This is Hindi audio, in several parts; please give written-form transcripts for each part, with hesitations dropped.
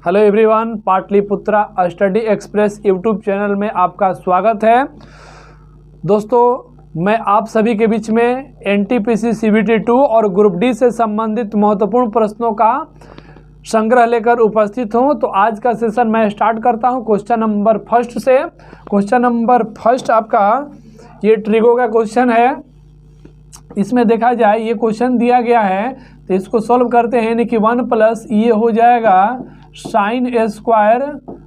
Hello everyone, Pataliputra study express YouTube channel में आपका स्वागत है। दोस्तों, मैं आप सभी के बीच में एनटीपीसी सीबीटी 2 और ग्रुप डी से संबंधित महत्वपूर्ण प्रश्नों का संग्रह लेकर उपस्थित हूं। तो आज का सेशन मैं स्टार्ट करता हूं क्वेश्चन नंबर फर्स्ट से। क्वेश्चन नंबर फर्स्ट आपका ये ट्रिगो का क्वेश्चन है। इसमें देखा जाए ये क्वेश्चन दिया गया है तो इसको सॉल्व करते हैं। यानी कि 1 प्लस ये हो जाएगा साइन स्क्वायर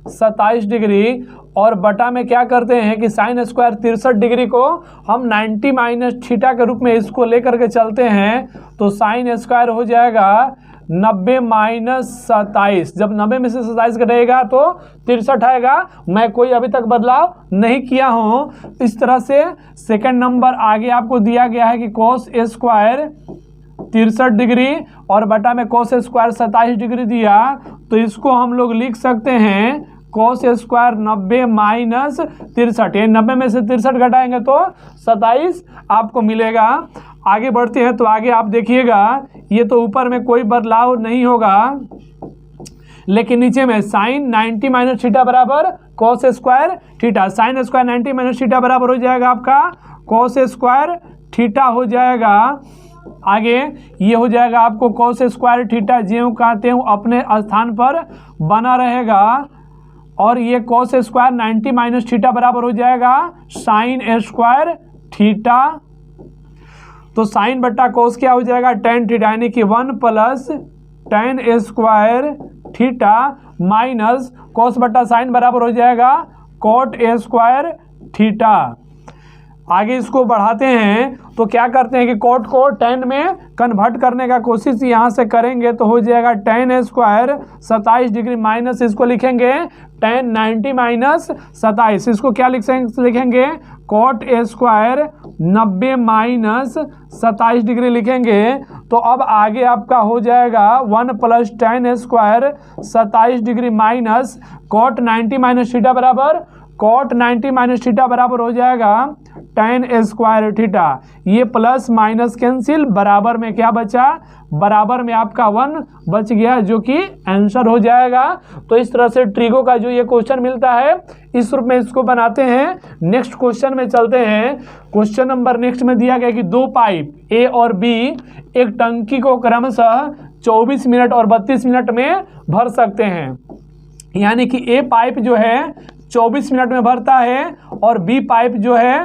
27 डिग्री और बटा में क्या करते हैं कि साइन स्क्वायर 63 डिग्री को हम 90 माइनस थीटा के रूप में इसको लेकर के चलते हैं। तो साइन स्क्वायर हो जाएगा 90 माइनस 27। जब 90 में से 27 घटेगा तो 63 आएगा। मैं कोई अभी तक बदलाव नहीं किया हूँ। इस तरह से सेकंड नंबर आगे आपको दिया गया है कि कोस स्क्वायर 63 डिग्री और बटा में कोस स्क्वायर 27 डिग्री दिया। तो इसको हम लोग लिख सकते हैं कोस स्क्वायर 90 माइनस 63। ये 90 में से 63 घटाएंगे तो 27 आपको मिलेगा। आगे बढ़ते हैं तो आगे आप देखिएगा ये तो ऊपर में कोई बदलाव नहीं होगा, लेकिन नीचे में साइन 90 माइनस थीटा बराबर cos square theta. Sine square 90 minus theta बराबर हो जाएगा आपका कोस स्क्वायर थीटा हो जाएगा। आगे ये हो जाएगा आपको कोस स्क्वायर थीटा ज्यों का त्यों अपने स्थान पर बना रहेगा। और ये कोस स्क्वायर 90 माइनस थीटा बराबर हो जाएगा साइन स्क्वायर थीटा। तो साइन बट्टा कोस क्या हो जाएगा टेन थीटा, यानी कि 1 plus ten square theta minus cos बट्टा साइन बराबर हो जाएगा कोट स्क्वायर थीटा। आगे इसको बढ़ाते हैं तो क्या करते हैं कि कोट को टेन में कन्वर्ट करने का कोशिश यहाँ से करेंगे तो हो जाएगा टेन स्क्वायर 27 डिग्री माइनस इसको लिखेंगे टेन 90 माइनस 27। इसको क्या लिखेंगे कोट स्क्वायर 90 माइनस 27 डिग्री लिखेंगे। तो अब आगे आपका हो जाएगा 1 plus ten square 27 degree minus cot 90 minus theta बराबर कोट 90 माइनस थीटा बराबर हो जाएगा टेन स्क्वायर थीटा। ये प्लस माइनस कैंसिल, बराबर में क्या बचा, बराबर में आपका 1 बच गया जो कि आंसर हो जाएगा। तो इस तरह से ट्रिगो का जो ये क्वेश्चन मिलता है इस रूप में इसको बनाते हैं। नेक्स्ट क्वेश्चन में चलते हैं। क्वेश्चन नंबर नेक्स्ट में दिया गया कि दो पाइप ए और बी एक टंकी को क्रमशः 24 मिनट और 32 मिनट में भर सकते हैं। यानी कि ए पाइप जो है 24 मिनट में भरता है और बी पाइप जो है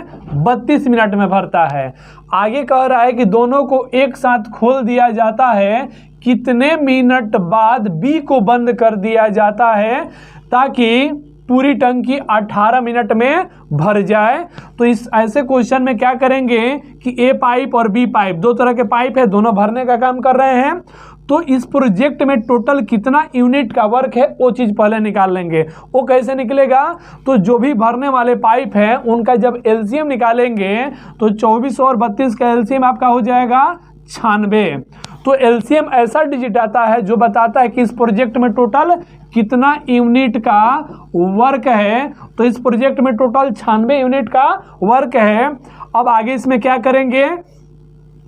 32 मिनट में भरता है। आगे कह रहा है कि दोनों को एक साथ खोल दिया जाता है, कितने मिनट बाद बी को बंद कर दिया जाता है ताकि पूरी टंकी 18 मिनट में भर जाए। तो इस ऐसे क्वेश्चन में क्या करेंगे कि ए पाइप और बी पाइप दो तरह के पाइप है, दोनों भरने का काम कर रहे हैं। तो इस प्रोजेक्ट में टोटल कितना यूनिट का वर्क है वो चीज़ पहले निकाल लेंगे। वो कैसे निकलेगा, तो जो भी भरने वाले पाइप हैं उनका जब एलसीएम निकालेंगे तो 24 और 32 का एलसीएम आपका हो जाएगा 96। तो एलसीएम ऐसा डिजिट आता है जो बताता है कि इस प्रोजेक्ट में टोटल कितना यूनिट का वर्क है। तो इस प्रोजेक्ट में टोटल 96 यूनिट का वर्क है। अब आगे इसमें क्या करेंगे,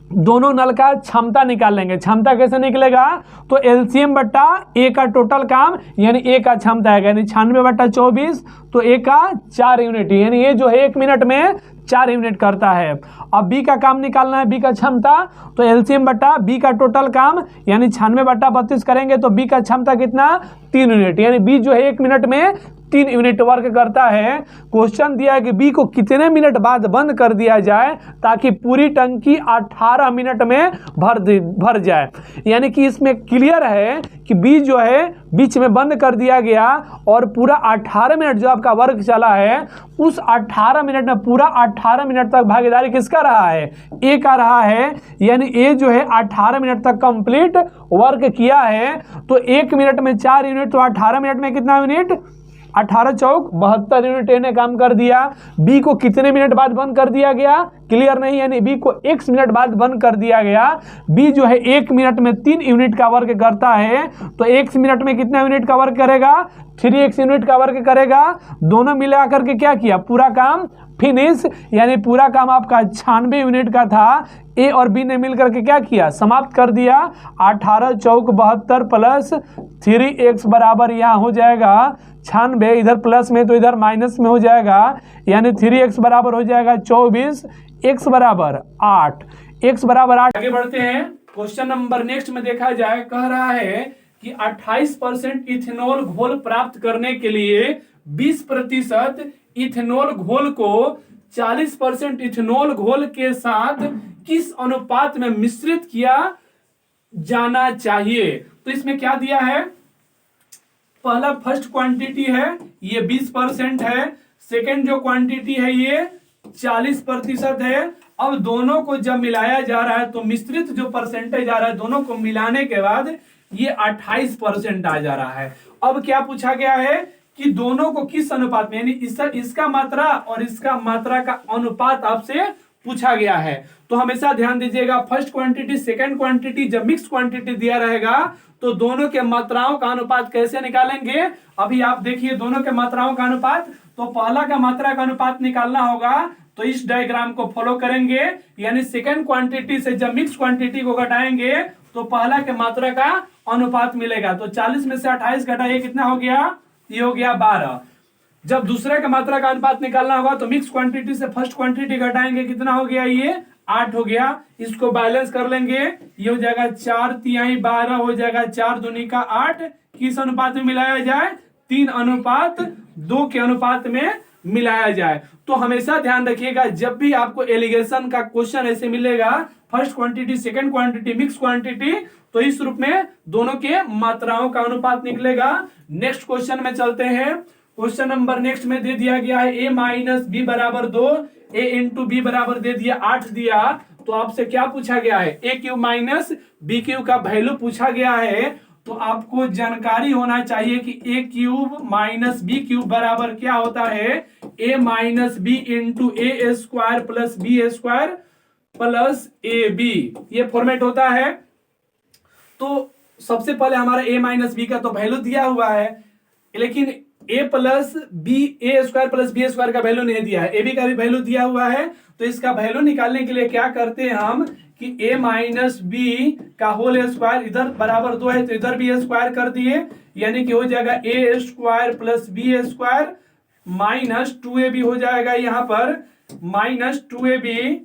दोनों नल का क्षमता निकाल लेंगे। क्षमता कैसे निकलेगा, तो एलसीएम बट्टा ए का टोटल काम यानी ए का क्षमता है, यानी 96 बट्टा 24 तो ए का 4 यूनिट, यानी ये जो है 1 मिनट में 4 यूनिट करता है। अब बी का काम निकालना है, बी का क्षमता, तो एलसीएम बट्टा बी का टोटल काम यानी 96 बट्टा 32 करेंगे तो बी का क्षमता कितना 3 यूनिट, यानी बी जो है 1 मिनट में 3 यूनिट वर्क करता है। क्वेश्चन दिया है कि बी को कितने मिनट बाद बंद कर दिया जाए ताकि पूरी टंकी 18 मिनट में भर जाए। यानी कि इसमें क्लियर है कि बी जो है बीच में बंद कर दिया गया और पूरा 18 मिनट जो आपका वर्क चला है उस 18 मिनट में पूरा 18 मिनट तक भागीदारी किसका रहा है, ए का रहा है। यानी ए जो है 18 मिनट तक कंप्लीट वर्क किया है। तो 1 मिनट में 4 यूनिट तो 18 मिनट में कितना यूनिट, 18 चौक 72 यूनिट ए ने काम कर दिया। बी को कितने मिनट बाद बंद कर दिया गया क्लियर नहीं, यानी बी को x मिनट बाद बंद कर दिया गया। बी जो है 1 मिनट में 3 यूनिट का वर्क करता है तो x मिनट में कितना यूनिट का वर्क करेगा, 3x यूनिट का वर्क करेगा। दोनों मिला करके क्या किया, पूरा काम फिनिश, यानी पूरा काम आपका 96 यूनिट का था ए और बी ने मिलकर के क्या किया, समाप्त कर दिया। 18 चौक 72 प्लस 3x बराबर यहाँ हो जाएगा 96, इधर प्लस में तो इधर माइनस में हो जाएगा, यानी 3x बराबर हो जाएगा 24, x बराबर 8, x बराबर 8। आगे बढ़ते हैं, क्वेश्चन नंबर नेक्स्ट में देखा जाए, कह रहा है कि 28% इथेनॉल घोल प्राप्त करने के लिए 20% इथेनॉल घोल को 40% इथेनॉल घोल के साथ किस अनुपात में मिश्रित किया जाना चाहिए। तो इसमें क्या दिया है, पहला फर्स्ट क्वांटिटी है ये 20% है, सेकंड जो क्वांटिटी है ये 40% है। अब दोनों को जब मिलाया जा रहा है तो मिश्रित जो परसेंटेज आ रहा है दोनों को मिलाने के बाद ये 28% आ जा रहा है। अब क्या पूछा गया है कि दोनों को किस अनुपात में, यानी इसका मात्रा और इसका मात्रा का अनुपात आपसे पूछा गया है। तो हमेशा ध्यान दीजिएगा, फर्स्ट क्वांटिटी सेकंड क्वांटिटी जब मिक्स क्वांटिटी दिया रहेगा तो दोनों के मात्राओं का अनुपात कैसे निकालेंगे। अभी आप देखिए दोनों के मात्राओं का अनुपात, तो पहला का मात्रा का अनुपात निकालना होगा तो इस डायग्राम को फॉलो करेंगे, यानी सेकंड क्वांटिटी से जब मिक्स क्वांटिटी को घटाएंगे तो पहला के मात्रा का अनुपात मिलेगा। तो 40 में से 28 घटाइए कितना हो गया, ये हो गया 12। जब दूसरे का मात्रा का अनुपात निकालना होगा तो मिक्स क्वांटिटी से फर्स्ट क्वांटिटी घटाएंगे, कितना हो गया, ये 8 हो गया। इसको बैलेंस कर लेंगे, ये हो जाएगा 4 तिहाई 12 हो जाएगा, 4 दूनी का 8। किस अनुपात में मिलाया जाए, 3:2 के अनुपात में मिलाया जाए। तो हमेशा ध्यान रखिएगा जब भी आपको एलिगेशन का क्वेश्चन ऐसे मिलेगा, first quantity second quantity mix quantity, तो इस रूप में दोनों के मात्राओं का अनुपात निकलेगा। नेक्स्ट क्वेश्चन में चलते हैं। क्वेश्चन नंबर नेक्स्ट में दे दिया गया है a माइनस बी बराबर 2, a इंटू बी बराबर दे दिया 8 दिया। तो आपसे क्या पूछा गया है, a cube minus B cube का वैल्यू पूछा गया है। तो आपको जानकारी होना चाहिए कि a cube minus B cube बराबर क्या होता है, a minus B into A square plus B square plus A B, ये फॉर्मेट होता है। तो सबसे पहले हमारा a माइनस बी का तो वैल्यू दिया हुआ है, लेकिन a plus B A square plus B square का वैल्यू नहीं दिया है, ए बी का भी वैल्यू दिया हुआ है। तो इसका वैल्यू निकालने के लिए क्या करते हैं हम कि a माइनस बी का होल स्क्वायर, इधर बराबर 2 है तो इधर भी स्क्वायर कर दिए, यानी कि हो जाएगा a square plus B square minus 2ab हो जाएगा, यहाँ पर माइनस 2ab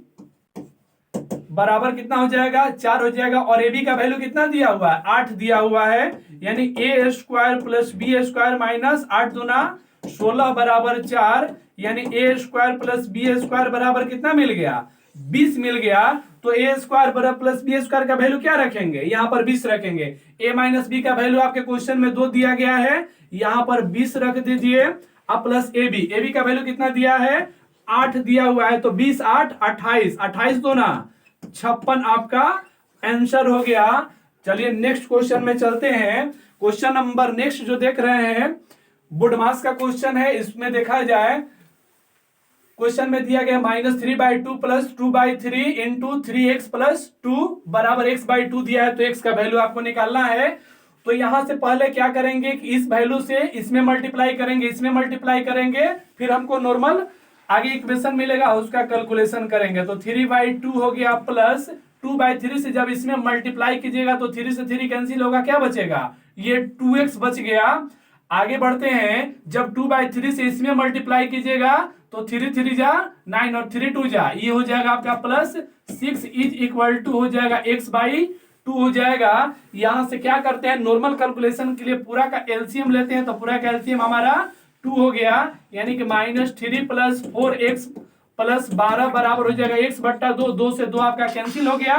बराबर कितना हो जाएगा, 4 हो जाएगा। और ab का वैल्यू कितना दिया हुआ है, 8 दिया हुआ है, यानी a square plus B square minus 8 दूना 16 बराबर 4, यानी a square plus B square बराबर कितना मिल गया, 20 मिल गया। तो a स्क्वायर बराबर प्लस बी स्क्वायर का वैल्यू क्या रखेंगे, यहाँ पर 20 रखेंगे। a माइनस बी का वैल्यू आपके क्वेश्चन में 2 दिया गया है, यहाँ पर 20 रख दीजिए। अब प्लस ab का वैल्यू कितना दिया है, 8 दिया हुआ है, तो 20 8 28, 28 दूना 56 आपका आंसर हो गया। चलिए नेक्स्ट क्वेश्चन में चलते हैं। क्वेश्चन नंबर नेक्स्ट जो देख रहे हैं बुडमास का क्वेश्चन है। इसमें देखा जाए क्वेश्चन में दिया गया -3/2 प्लस 2/3 इंटू 3x प्लस 2 बराबर x/2 दिया है। तो x का वैल्यू आपको निकालना है। तो यहां से पहले क्या करेंगे कि इस वैल्यू से इसमें मल्टीप्लाई करेंगे, इसमें मल्टीप्लाई करेंगे, फिर हमको नॉर्मल आगे इक्वेशन मिलेगा उसका कैलकुलेशन करेंगे। तो 3/2 हो गया प्लस 2/3 से जब इसमें मल्टीप्लाई कीजिएगा तो 3 से 3 कैंसिल होगा, क्या बचेगा, ये 2x बच गया। आगे बढ़ते हैं, जब 2/3 से इसमें मल्टीप्लाई कीजिएगा तो 3 3 जा 9 और 3 2 जा, ये हो जाएगा आपका प्लस 6 इज इक्वल टू हो जाएगा x/2 हो जाएगा। यहां से क्या करते हैं, नॉर्मल कैलकुलेशन के लिए पूरा का एलसीएम लेते हैं, तो पूरा का एलसीएम हमारा 2 हो गया, यानी कि -3 प्लस 4x प्लस 12 बराबर हो जाएगा x/2, 2 से 2 आपका कैंसिल हो गया,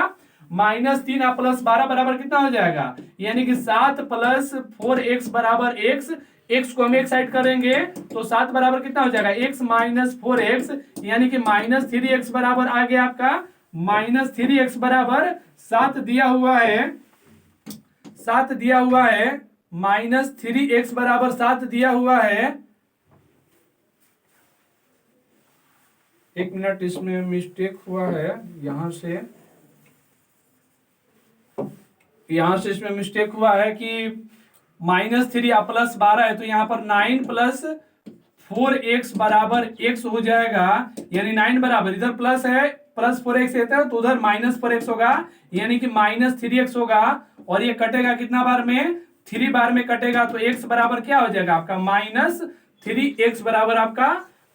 -3 प्लस 12 बराबर कितना हो जाएगा, यानी कि 7 प्लस 4x बराबर x को हम एक साइड करेंगे तो 7 बराबर कितना हो जाएगा, x माइनस 4x, यानी कि -3x बराबर आ गया आपका -3x बराबर 7 दिया हुआ है, 7 दिया हुआ है, -3x बराबर 7 दिया हुआ है। एक मिनट, इसमें मिस्टेक हुआ है, यहां से इसमें मिस्टेक हुआ है कि -3 प्लस 12 है, तो यहाँ पर 9 प्लस 4x बराबर x हो जाएगा, यानी 9 बराबर इधर प्लस है प्लस 4x है तो उधर माइनस 4x होगा, यानी कि माइनस 3x होगा। और ये कटेगा कितना बार में, 3 बार में कटेगा, तो x बराबर क्या हो जाएगा आपका माइनस 3x बराबर आपका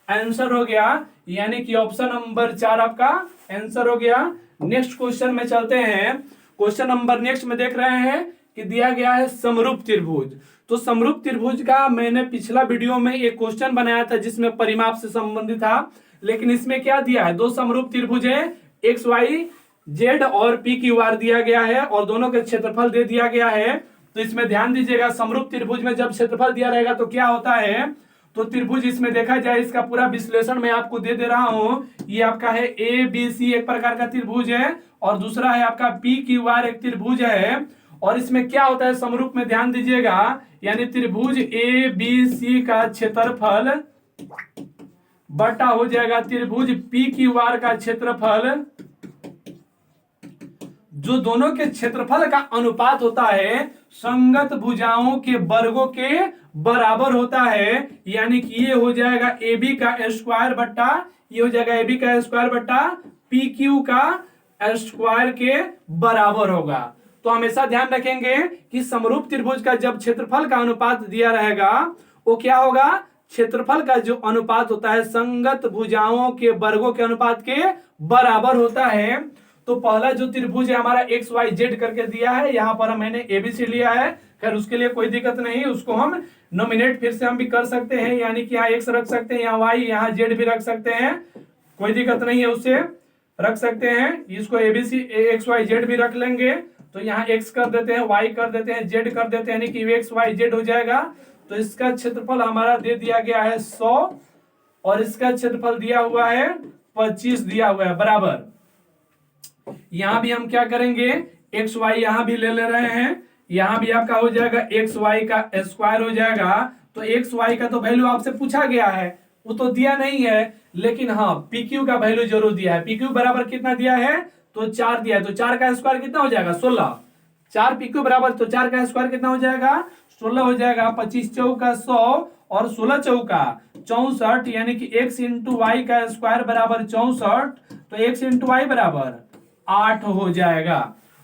आंसर हो गया, यानी कि ऑप्शन नंबर 4 आपका आंसर हो गया। नेक्स्ट क्वेश्चन में चलते हैं। क्वेश्चन नंबर नेक्स्ट में देख रहे हैं कि दिया गया है समरूप त्रिभुज। तो समरूप त्रिभुज का मैंने पिछला वीडियो में एक क्वेश्चन बनाया था जिसमें परिमाप से संबंधित था, लेकिन इसमें क्या दिया है, दो समरूप त्रिभुज है, एक्स वाई जेड और पी क्यू आर दिया गया है और दोनों के क्षेत्रफल दे दिया गया है। तो इसमें ध्यान दीजिएगा, समरूप त्रिभुज में जब क्षेत्रफल दिया रहेगा तो क्या होता है, तो त्रिभुज इसमें देखा जाए, इसका पूरा विश्लेषण मैं आपको दे रहा हूं। ये आपका है ए बी सी एक प्रकार का त्रिभुज है और दूसरा है आपका पी क्यू आर एक त्रिभुज है। और इसमें क्या होता है समरूप में, ध्यान दीजिएगा, यानी त्रिभुज ए बी सी का क्षेत्रफल बटा हो जाएगा त्रिभुज पी क्यू आर का क्षेत्रफल, जो दोनों के क्षेत्रफल का अनुपात होता है संगत भुजाओं के वर्गों के बराबर होता है। यानी कि ये हो जाएगा ए बी का स्क्वायर बट्टा, ये हो जाएगा ए बी का स्क्वायर बट्टा पी क्यू का स्क्वायर के बराबर होगा। तो हमेशा ध्यान रखेंगे कि समरूप त्रिभुज का जब क्षेत्रफल का अनुपात दिया रहेगा वो क्या होगा, क्षेत्रफल का जो अनुपात होता है संगत भुजाओं के वर्गों के अनुपात के बराबर होता है। तो पहला जो त्रिभुज है हमारा एक्स वाई जेड करके दिया है, यहां पर मैंने एबीसी लिया है, खैर उसके लिए कोई दिक्कत नहीं, उसको हम नॉमिनेट फिर से हम भी कर सकते हैं, यानी कि यहाँ एक्स रख सकते हैं, यहाँ वाई, यहाँ जेड भी रख सकते हैं, कोई दिक्कत नहीं है, उससे रख सकते हैं। इसको एबीसी एक्स वाई जेड भी रख लेंगे, तो यहाँ एक्स कर देते हैं, वाई कर देते हैं, जेड कर देते हैं, यानी कि एक्स वाई जेड हो जाएगा। तो इसका क्षेत्रफल हमारा दे दिया गया है 100 और इसका क्षेत्रफल दिया हुआ है 25 दिया हुआ है बराबर। यहां भी हम क्या करेंगे, एक्स वाई यहां भी ले रहे हैं, यहां भी आपका हो जाएगा एक्स वाई का स्क्वायर हो जाएगा। तो एक्स वाई का तो वैल्यू आपसे पूछा गया है, वो तो दिया नहीं है, लेकिन हाँ पी क्यू का वैल्यू जरूर दिया है। पी क्यू बराबर कितना दिया है, तो 4 दिया है, तो 4 का स्क्वायर कितना हो जाएगा 16, 4 पी क्यू बराबर, तो 4 का स्क्वायर कितना हो जाएगा 16 हो जाएगा। 25 चौका 100 और 16 चौका 64, यानी कि x इंटू वाई का स्क्वायर बराबर 64, तो x इंटू वाई बराबर 8 हो जाएगा।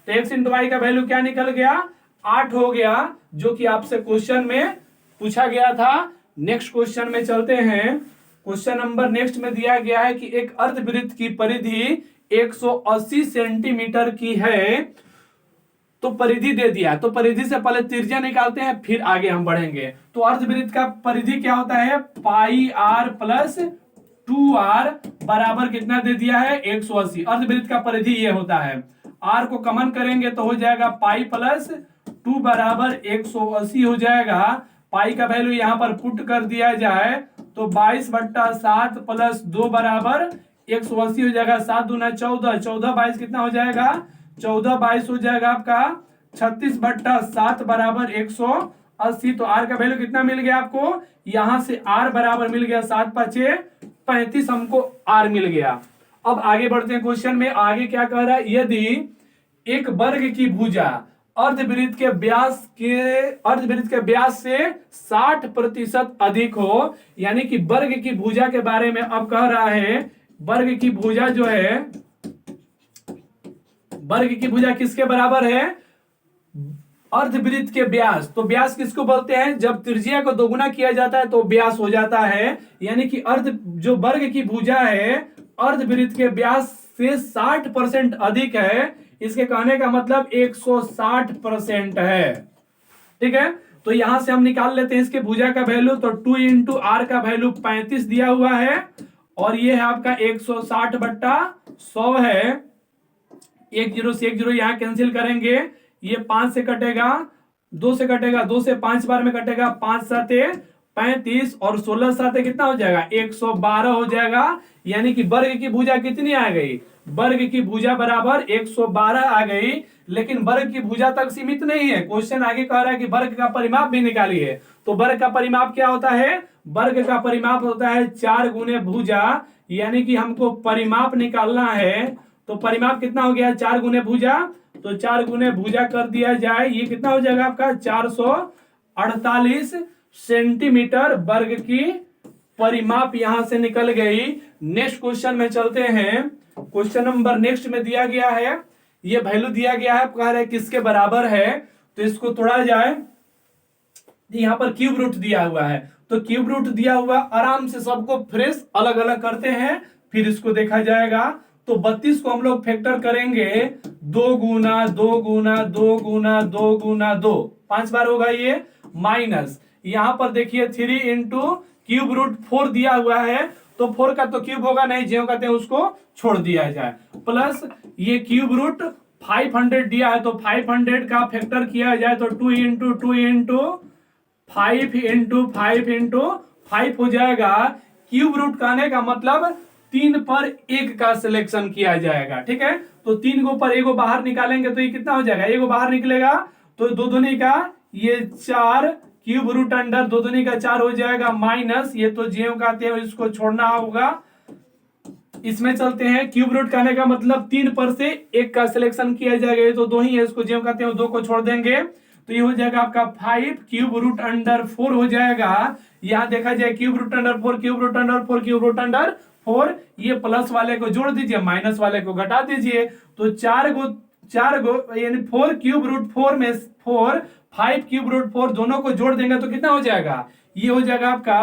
तो x इंटू वाई का वैल्यू क्या निकल गया, 8 हो गया, जो कि आपसे क्वेश्चन में पूछा गया था। नेक्स्ट क्वेश्चन में चलते हैं। क्वेश्चन नंबर नेक्स्ट में दिया गया है कि एक अर्धवृत्त की परिधि 180 सेंटीमीटर की है, तो परिधि दे दिया, तो परिधि से पहले त्रिज्या निकालते हैं फिर आगे हम बढ़ेंगे। तो अर्धवृत्त का परिधि क्या होता है, पाई आर प्लस 2r बराबर कितना दे दिया है 180। अर्धवृत्त का परिधि ये होता है, r को कॉमन करेंगे तो हो जाएगा पाई प्लस 2 बराबर 180 हो जाएगा। पाई का वैल्यू यहाँ पर पुट कर दिया जाए तो 22/7 प्लस 2 बराबर 180 हो जाएगा। 7 दूना 14, 14 22 कितना हो जाएगा, 14 22 हो जाएगा आपका 36/7 बराबर 180। तो r का वैल्यू कितना मिल गया आपको, यहां से r बराबर मिल गया 7 5 35, हमको r मिल गया। अब आगे बढ़ते हैं क्वेश्चन में। आगे क्या कह रहा है, यदि एक वर्ग की भुजा अर्धवृत्त के व्यास से 60% अधिक हो, यानी कि वर्ग की भुजा के बारे में अब कह रहा है। वर्ग की भुजा जो है, वर्ग की भुजा किसके बराबर है, अर्धवृत्त के व्यास। तो व्यास किसको बोलते हैं, जब त्रिज्या को दोगुना किया जाता है तो व्यास हो जाता है। यानी कि जो वर्ग की भुजा है अर्धवृत्त के व्यास से 60% अधिक है, इसके कहने का मतलब 160% है। ठीक है, तो यहां से हम निकाल लेते हैं इसके भुजा का वैल्यू। तो 2 इंटू आर का वैल्यू 35 दिया हुआ है और ये है आपका 160/100 है। 1 0 से 1 0 यहां कैंसिल करेंगे, ये 5 से कटेगा, 2 से कटेगा, 2 से 5 बार में कटेगा, 5 7 35 और 16 7 कितना हो जाएगा 112 हो जाएगा। यानी कि वर्ग की भुजा कितनी आ गई, वर्ग की भुजा बराबर 112 आ गई। लेकिन वर्ग की भुजा तक सीमित नहीं है, क्वेश्चन आगे कह रहा है कि वर्ग का परिमाप भी निकालिए। तो वर्ग का परिमाप क्या होता है, वर्ग का परिमाप होता है 4 गुने भुजा, यानी कि हमको परिमाप निकालना है। तो परिमाप कितना हो गया 4 गुने भुजा, तो 4 गुने भुजा कर दिया जाए, ये कितना हो जाएगा आपका 448 सेंटीमीटर वर्ग की परिमाप यहां से निकल गई। नेक्स्ट क्वेश्चन में चलते हैं। क्वेश्चन नंबर नेक्स्ट में दिया गया है, ये वैल्यू दिया गया है, कह रहा है किसके बराबर है, तो इसको तोड़ा जाए। यहाँ पर क्यूब रूट दिया हुआ है, तो क्यूब रूट दिया हुआ, आराम से सबको फ्रेश अलग अलग करते हैं, फिर इसको देखा जाएगा। तो 32 को हम लोग फैक्टर करेंगे, 2 गुना 2 गुना 2 गुना 2 गुना 2, 5 बार होगा ये, माइनस यहाँ पर देखिए 3 इंटू क्यूब रूट 4 दिया हुआ है, तो 4 का तो क्यूब होगा नहीं, जो कहते हैं उसको छोड़ दिया जाए, प्लस ये क्यूब रूट 500 दिया है, तो 500 का फैक्टर किया जाए तो 2 इंटू 2 इंटू 5 इंटू 5 इंटू 5 हो जाएगा। क्यूब रूट कहने का मतलब 3 पर 1 का सिलेक्शन किया जाएगा, ठीक है। तो 3 को पर 1 बाहर निकालेंगे तो ये कितना हो जाएगा, 1 बाहर निकलेगा तो 2 दूनी का ये 4, क्यूब रूट अंडर 2 दूनी का 4 हो जाएगा, माइनस ये तो जेव कहते हैं इसको छोड़ना होगा। इसमें चलते हैं, क्यूब रूट कहने का मतलब 3 पर से 1 का सिलेक्शन किया जाएगा, ये तो 2 ही है, इसको जेव कहते हैं 2 को छोड़ देंगे, तो ये हो जाएगा आपका 5 क्यूब रूट अंडर 4 हो जाएगा। यहां देखा जाए cube root under 4 cube root under 4 cube root under 4, ये प्लस वाले को जोड़ दीजिए, माइनस वाले को घटा दीजिए, तो 4 गो यानी 4 क्यूब रूट 4 में 4, 5 क्यूब रूट 4 दोनों को जोड़ देंगे तो कितना हो जाएगा, ये हो जाएगा आपका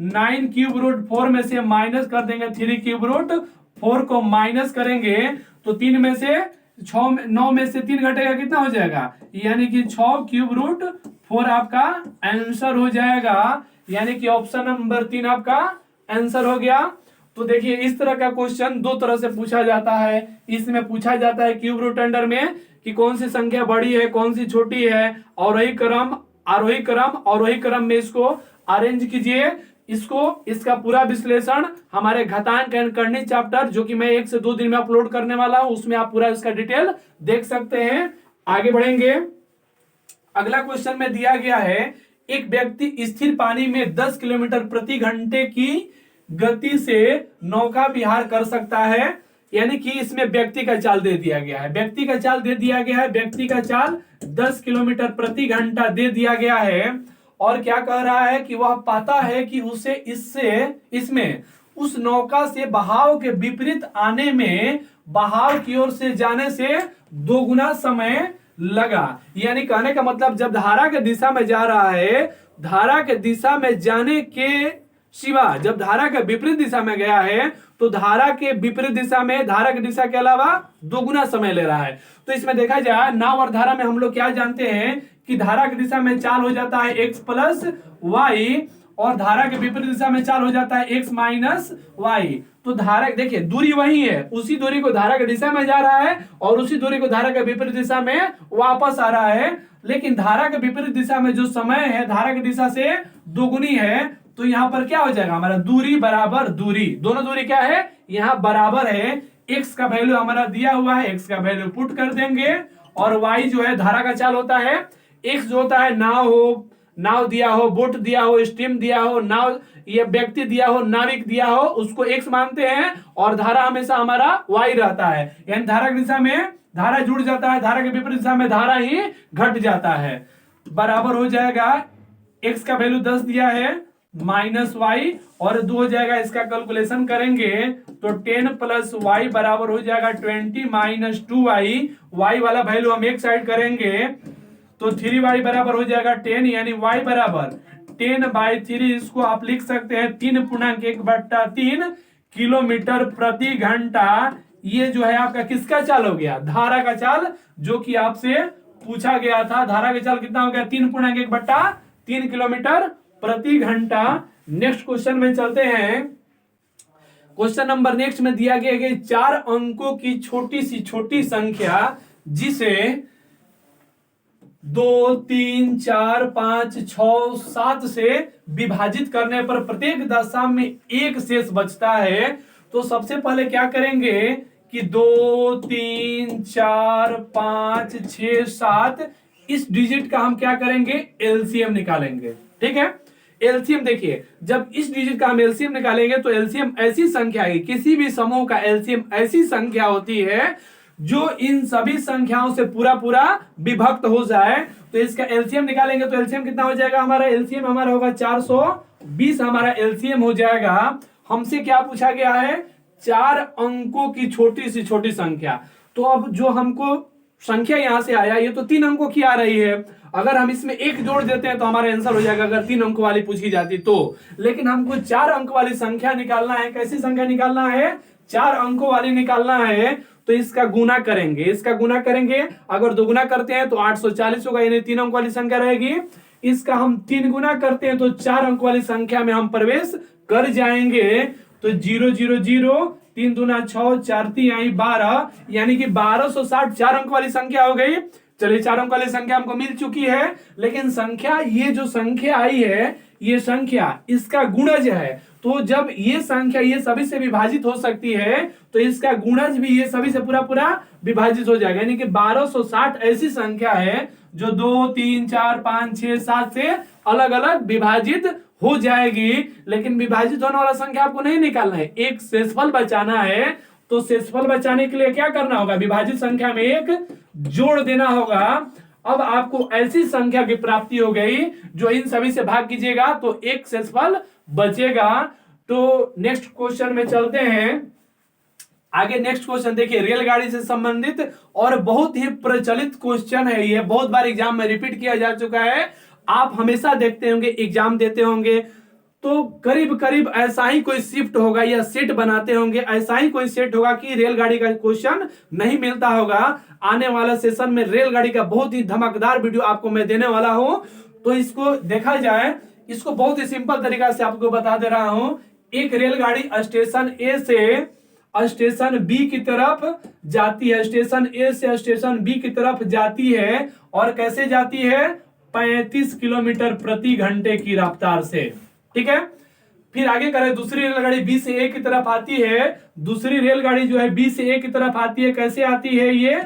9 क्यूब रूट 4 में से माइनस कर देंगे 3 क्यूब रूट 4 को माइनस करेंगे तो 3 में से 9 में से 3 घटेगा, कितना हो जाएगा, यानी कि 6 क्यूब रूट 4 आपका आंसर हो जाएगा, यानी कि ऑप्शन नंबर 3 आपका आंसर हो गया। तो देखिए इस तरह का क्वेश्चन 2 तरह से पूछा जाता है। इसमें पूछा जाता है क्यूब रूट अंडर में कि कौन सी संख्या बड़ी है कौन सी छोटी है, आरोही क्रम में इसको अरेंज कीजिए। इसका पूरा विश्लेषण हमारे घातांक एंड करनी चैप्टर, जो कि मैं 1 से 2 दिन में अपलोड करने वाला हूं, उसमें आप पूरा इसका डिटेल देख सकते हैं। आगे बढ़ेंगे, अगला क्वेश्चन में दिया गया है, एक व्यक्ति स्थिर पानी में 10 किलोमीटर प्रति घंटे की गति से नौका विहार कर सकता है, यानी कि इसमें व्यक्ति का चाल दे दिया गया है, व्यक्ति का चाल 10 किलोमीटर प्रति घंटा दे दिया गया है, और क्या कह रहा है कि वह पाता है कि उसे इसमें उस नौका से बहाव के विपरीत आने में बहाव की ओर से जाने से 2 गुना समय लगा। यानी कहने का मतलब जब धारा के दिशा में जा रहा है, धारा के दिशा में जाने के सिवा जब धारा के विपरीत दिशा में गया है तो धारा के विपरीत दिशा में धारा की दिशा के अलावा 2 गुना समय ले रहा है। तो इसमें देखा जाए नाव और धारा में हम लोग क्या जानते हैं कि धारा की दिशा में चाल हो जाता है x प्लस वाई, और धारा के विपरीत दिशा में चाल हो जाता है x माइनस वाई। तो धारा देखिए दूरी वही है, उसी दूरी को धारा की दिशा में जा रहा है और उसी दूरी को धारा के विपरीत दिशा में वापस आ रहा है, लेकिन धारा के विपरीत दिशा में जो समय है धारा की दिशा से 2 गुनी है, तो यहाँ पर क्या हो जाएगा हमारा दूरी बराबर दूरी, दोनों दूरी क्या है यहाँ बराबर है। x का वैल्यू हमारा दिया हुआ है, x का वैल्यू पुट कर देंगे, और y जो है धारा का चाल होता है, x जो होता है नाव दिया हो, बोट दिया हो, स्टीम दिया हो, नाव ये व्यक्ति दिया हो, नाविक दिया हो, उसको x मानते हैं, और धारा हमेशा हमारा y रहता है, यानी धारा की दिशा में धारा जुड़ जाता है, धारा के विपरीत दिशा में धारा ही घट जाता है। बराबर हो जाएगा, x का वैल्यू 10 दिया है माइनस वाई, और 2 हो जाएगा, इसका कैलकुलेशन करेंगे तो 10 प्लस वाई बराबर हो जाएगा 20 माइनस 2y, वाई वाला वैल्यू हम एक साइड करेंगे तो 3y बराबर हो जाएगा 10, यानी y बराबर 10/3, इसको आप लिख सकते हैं 3.1/3 किलोमीटर प्रति घंटा। ये जो है आपका किसका चाल हो गया, धारा का चाल, जो कि आपसे पूछा गया था। धारा का चाल कितना हो गया 3.1/3 किलोमीटर प्रति घंटा। नेक्स्ट क्वेश्चन में चलते हैं। क्वेश्चन नंबर नेक्स्ट में दिया गया है 4 अंकों की छोटी सी छोटी संख्या जिसे 2 3 4 5 6 7 से विभाजित करने पर प्रत्येक दशा में 1 शेष बचता है। तो सबसे पहले क्या करेंगे कि 2 3 4 5 6 7 इस डिजिट का हम क्या करेंगे एलसीएम निकालेंगे, ठीक है। एलसीएम देखिए, जब इस डिजिट का हम एलसीएम निकालेंगे तो एलसीएम ऐसी संख्या है, किसी भी समूह का एलसीएम ऐसी संख्या होती है जो इन सभी संख्याओं से पूरा पूरा विभक्त हो जाए। तो इसका एलसीएम निकालेंगे तो एलसीएम कितना हो जाएगा, हमारा एलसीएम हमारा होगा 420, हमारा एलसीएम हो जाएगा। हमसे क्या पूछा गया है 4 अंकों की छोटी सी छोटी संख्या। तो अब जो हमको संख्या यहां से आया, ये तो 3 अंकों की आ रही है। अगर हम इसमें 1 जोड़ देते हैं तो हमारा आंसर हो जाएगा, अगर 3 अंकों वाली पूछी जाती तो। लेकिन हमको 4 अंक वाली संख्या निकालना है। कैसी संख्या निकालना है? 4 अंकों वाली निकालना है। तो इसका गुना करेंगे, इसका गुना करेंगे। अगर दोगुना करते हैं तो 840 होगा, यानी 3 अंक वाली संख्या रहेगी। इसका हम 3 गुना करते हैं तो 4 अंक वाली संख्या में हम प्रवेश कर जाएंगे। तो 0 0 0, 3 दूना 6, 4 3 आई 12, यानी कि 1260 4 अंक वाली संख्या हो गई। चलिए 4 अंक वाली संख्या हमको मिल चुकी है। लेकिन संख्या, ये जो संख्या आई है, ये संख्या इसका गुणज है। तो जब ये संख्या ये सभी से विभाजित हो सकती है तो इसका गुणज भी ये सभी से पूरा पूरा विभाजित हो जाएगा। यानी कि 1260 ऐसी संख्या है जो 2 3 4 5 6 7 से अलग अलग विभाजित हो जाएगी। लेकिन विभाजित होने वाला संख्या आपको नहीं निकालना है, एक शेषफल बचाना है। तो शेषफल बचाने के लिए क्या करना होगा? विभाजित संख्या में एक जोड़ देना होगा। अब आपको ऐसी संख्या की प्राप्ति हो गई जो इन सभी से भाग कीजिएगा तो एक शेषफल बचेगा। तो नेक्स्ट क्वेश्चन में चलते हैं आगे। नेक्स्ट क्वेश्चन देखिए, रेलगाड़ी से संबंधित और बहुत ही प्रचलित क्वेश्चन है। ये बहुत बार एग्जाम में रिपीट किया जा चुका है, आप हमेशा देखते होंगे, एग्जाम देते होंगे तो करीब करीब ऐसा ही कोई शिफ्ट होगा या सेट बनाते होंगे, ऐसा ही कोई सेट होगा कि रेलगाड़ी का क्वेश्चन नहीं मिलता होगा। आने वाला सेशन में रेलगाड़ी का बहुत ही धमाकेदार वीडियो आपको मैं देने वाला हूं। तो इसको देखा जाए, इसको बहुत ही सिंपल तरीका से आपको बता दे रहा हूं। एक रेलगाड़ी स्टेशन ए से स्टेशन बी की तरफ जाती है, स्टेशन ए से स्टेशन बी की तरफ जाती है। और कैसे जाती है? 35 किलोमीटर प्रति घंटे की रफ्तार से। ठीक है, फिर आगे करें, दूसरी रेलगाड़ी बी से ए की तरफ आती है। दूसरी रेलगाड़ी जो है बी से ए की तरफ आती है, कैसे आती है? ये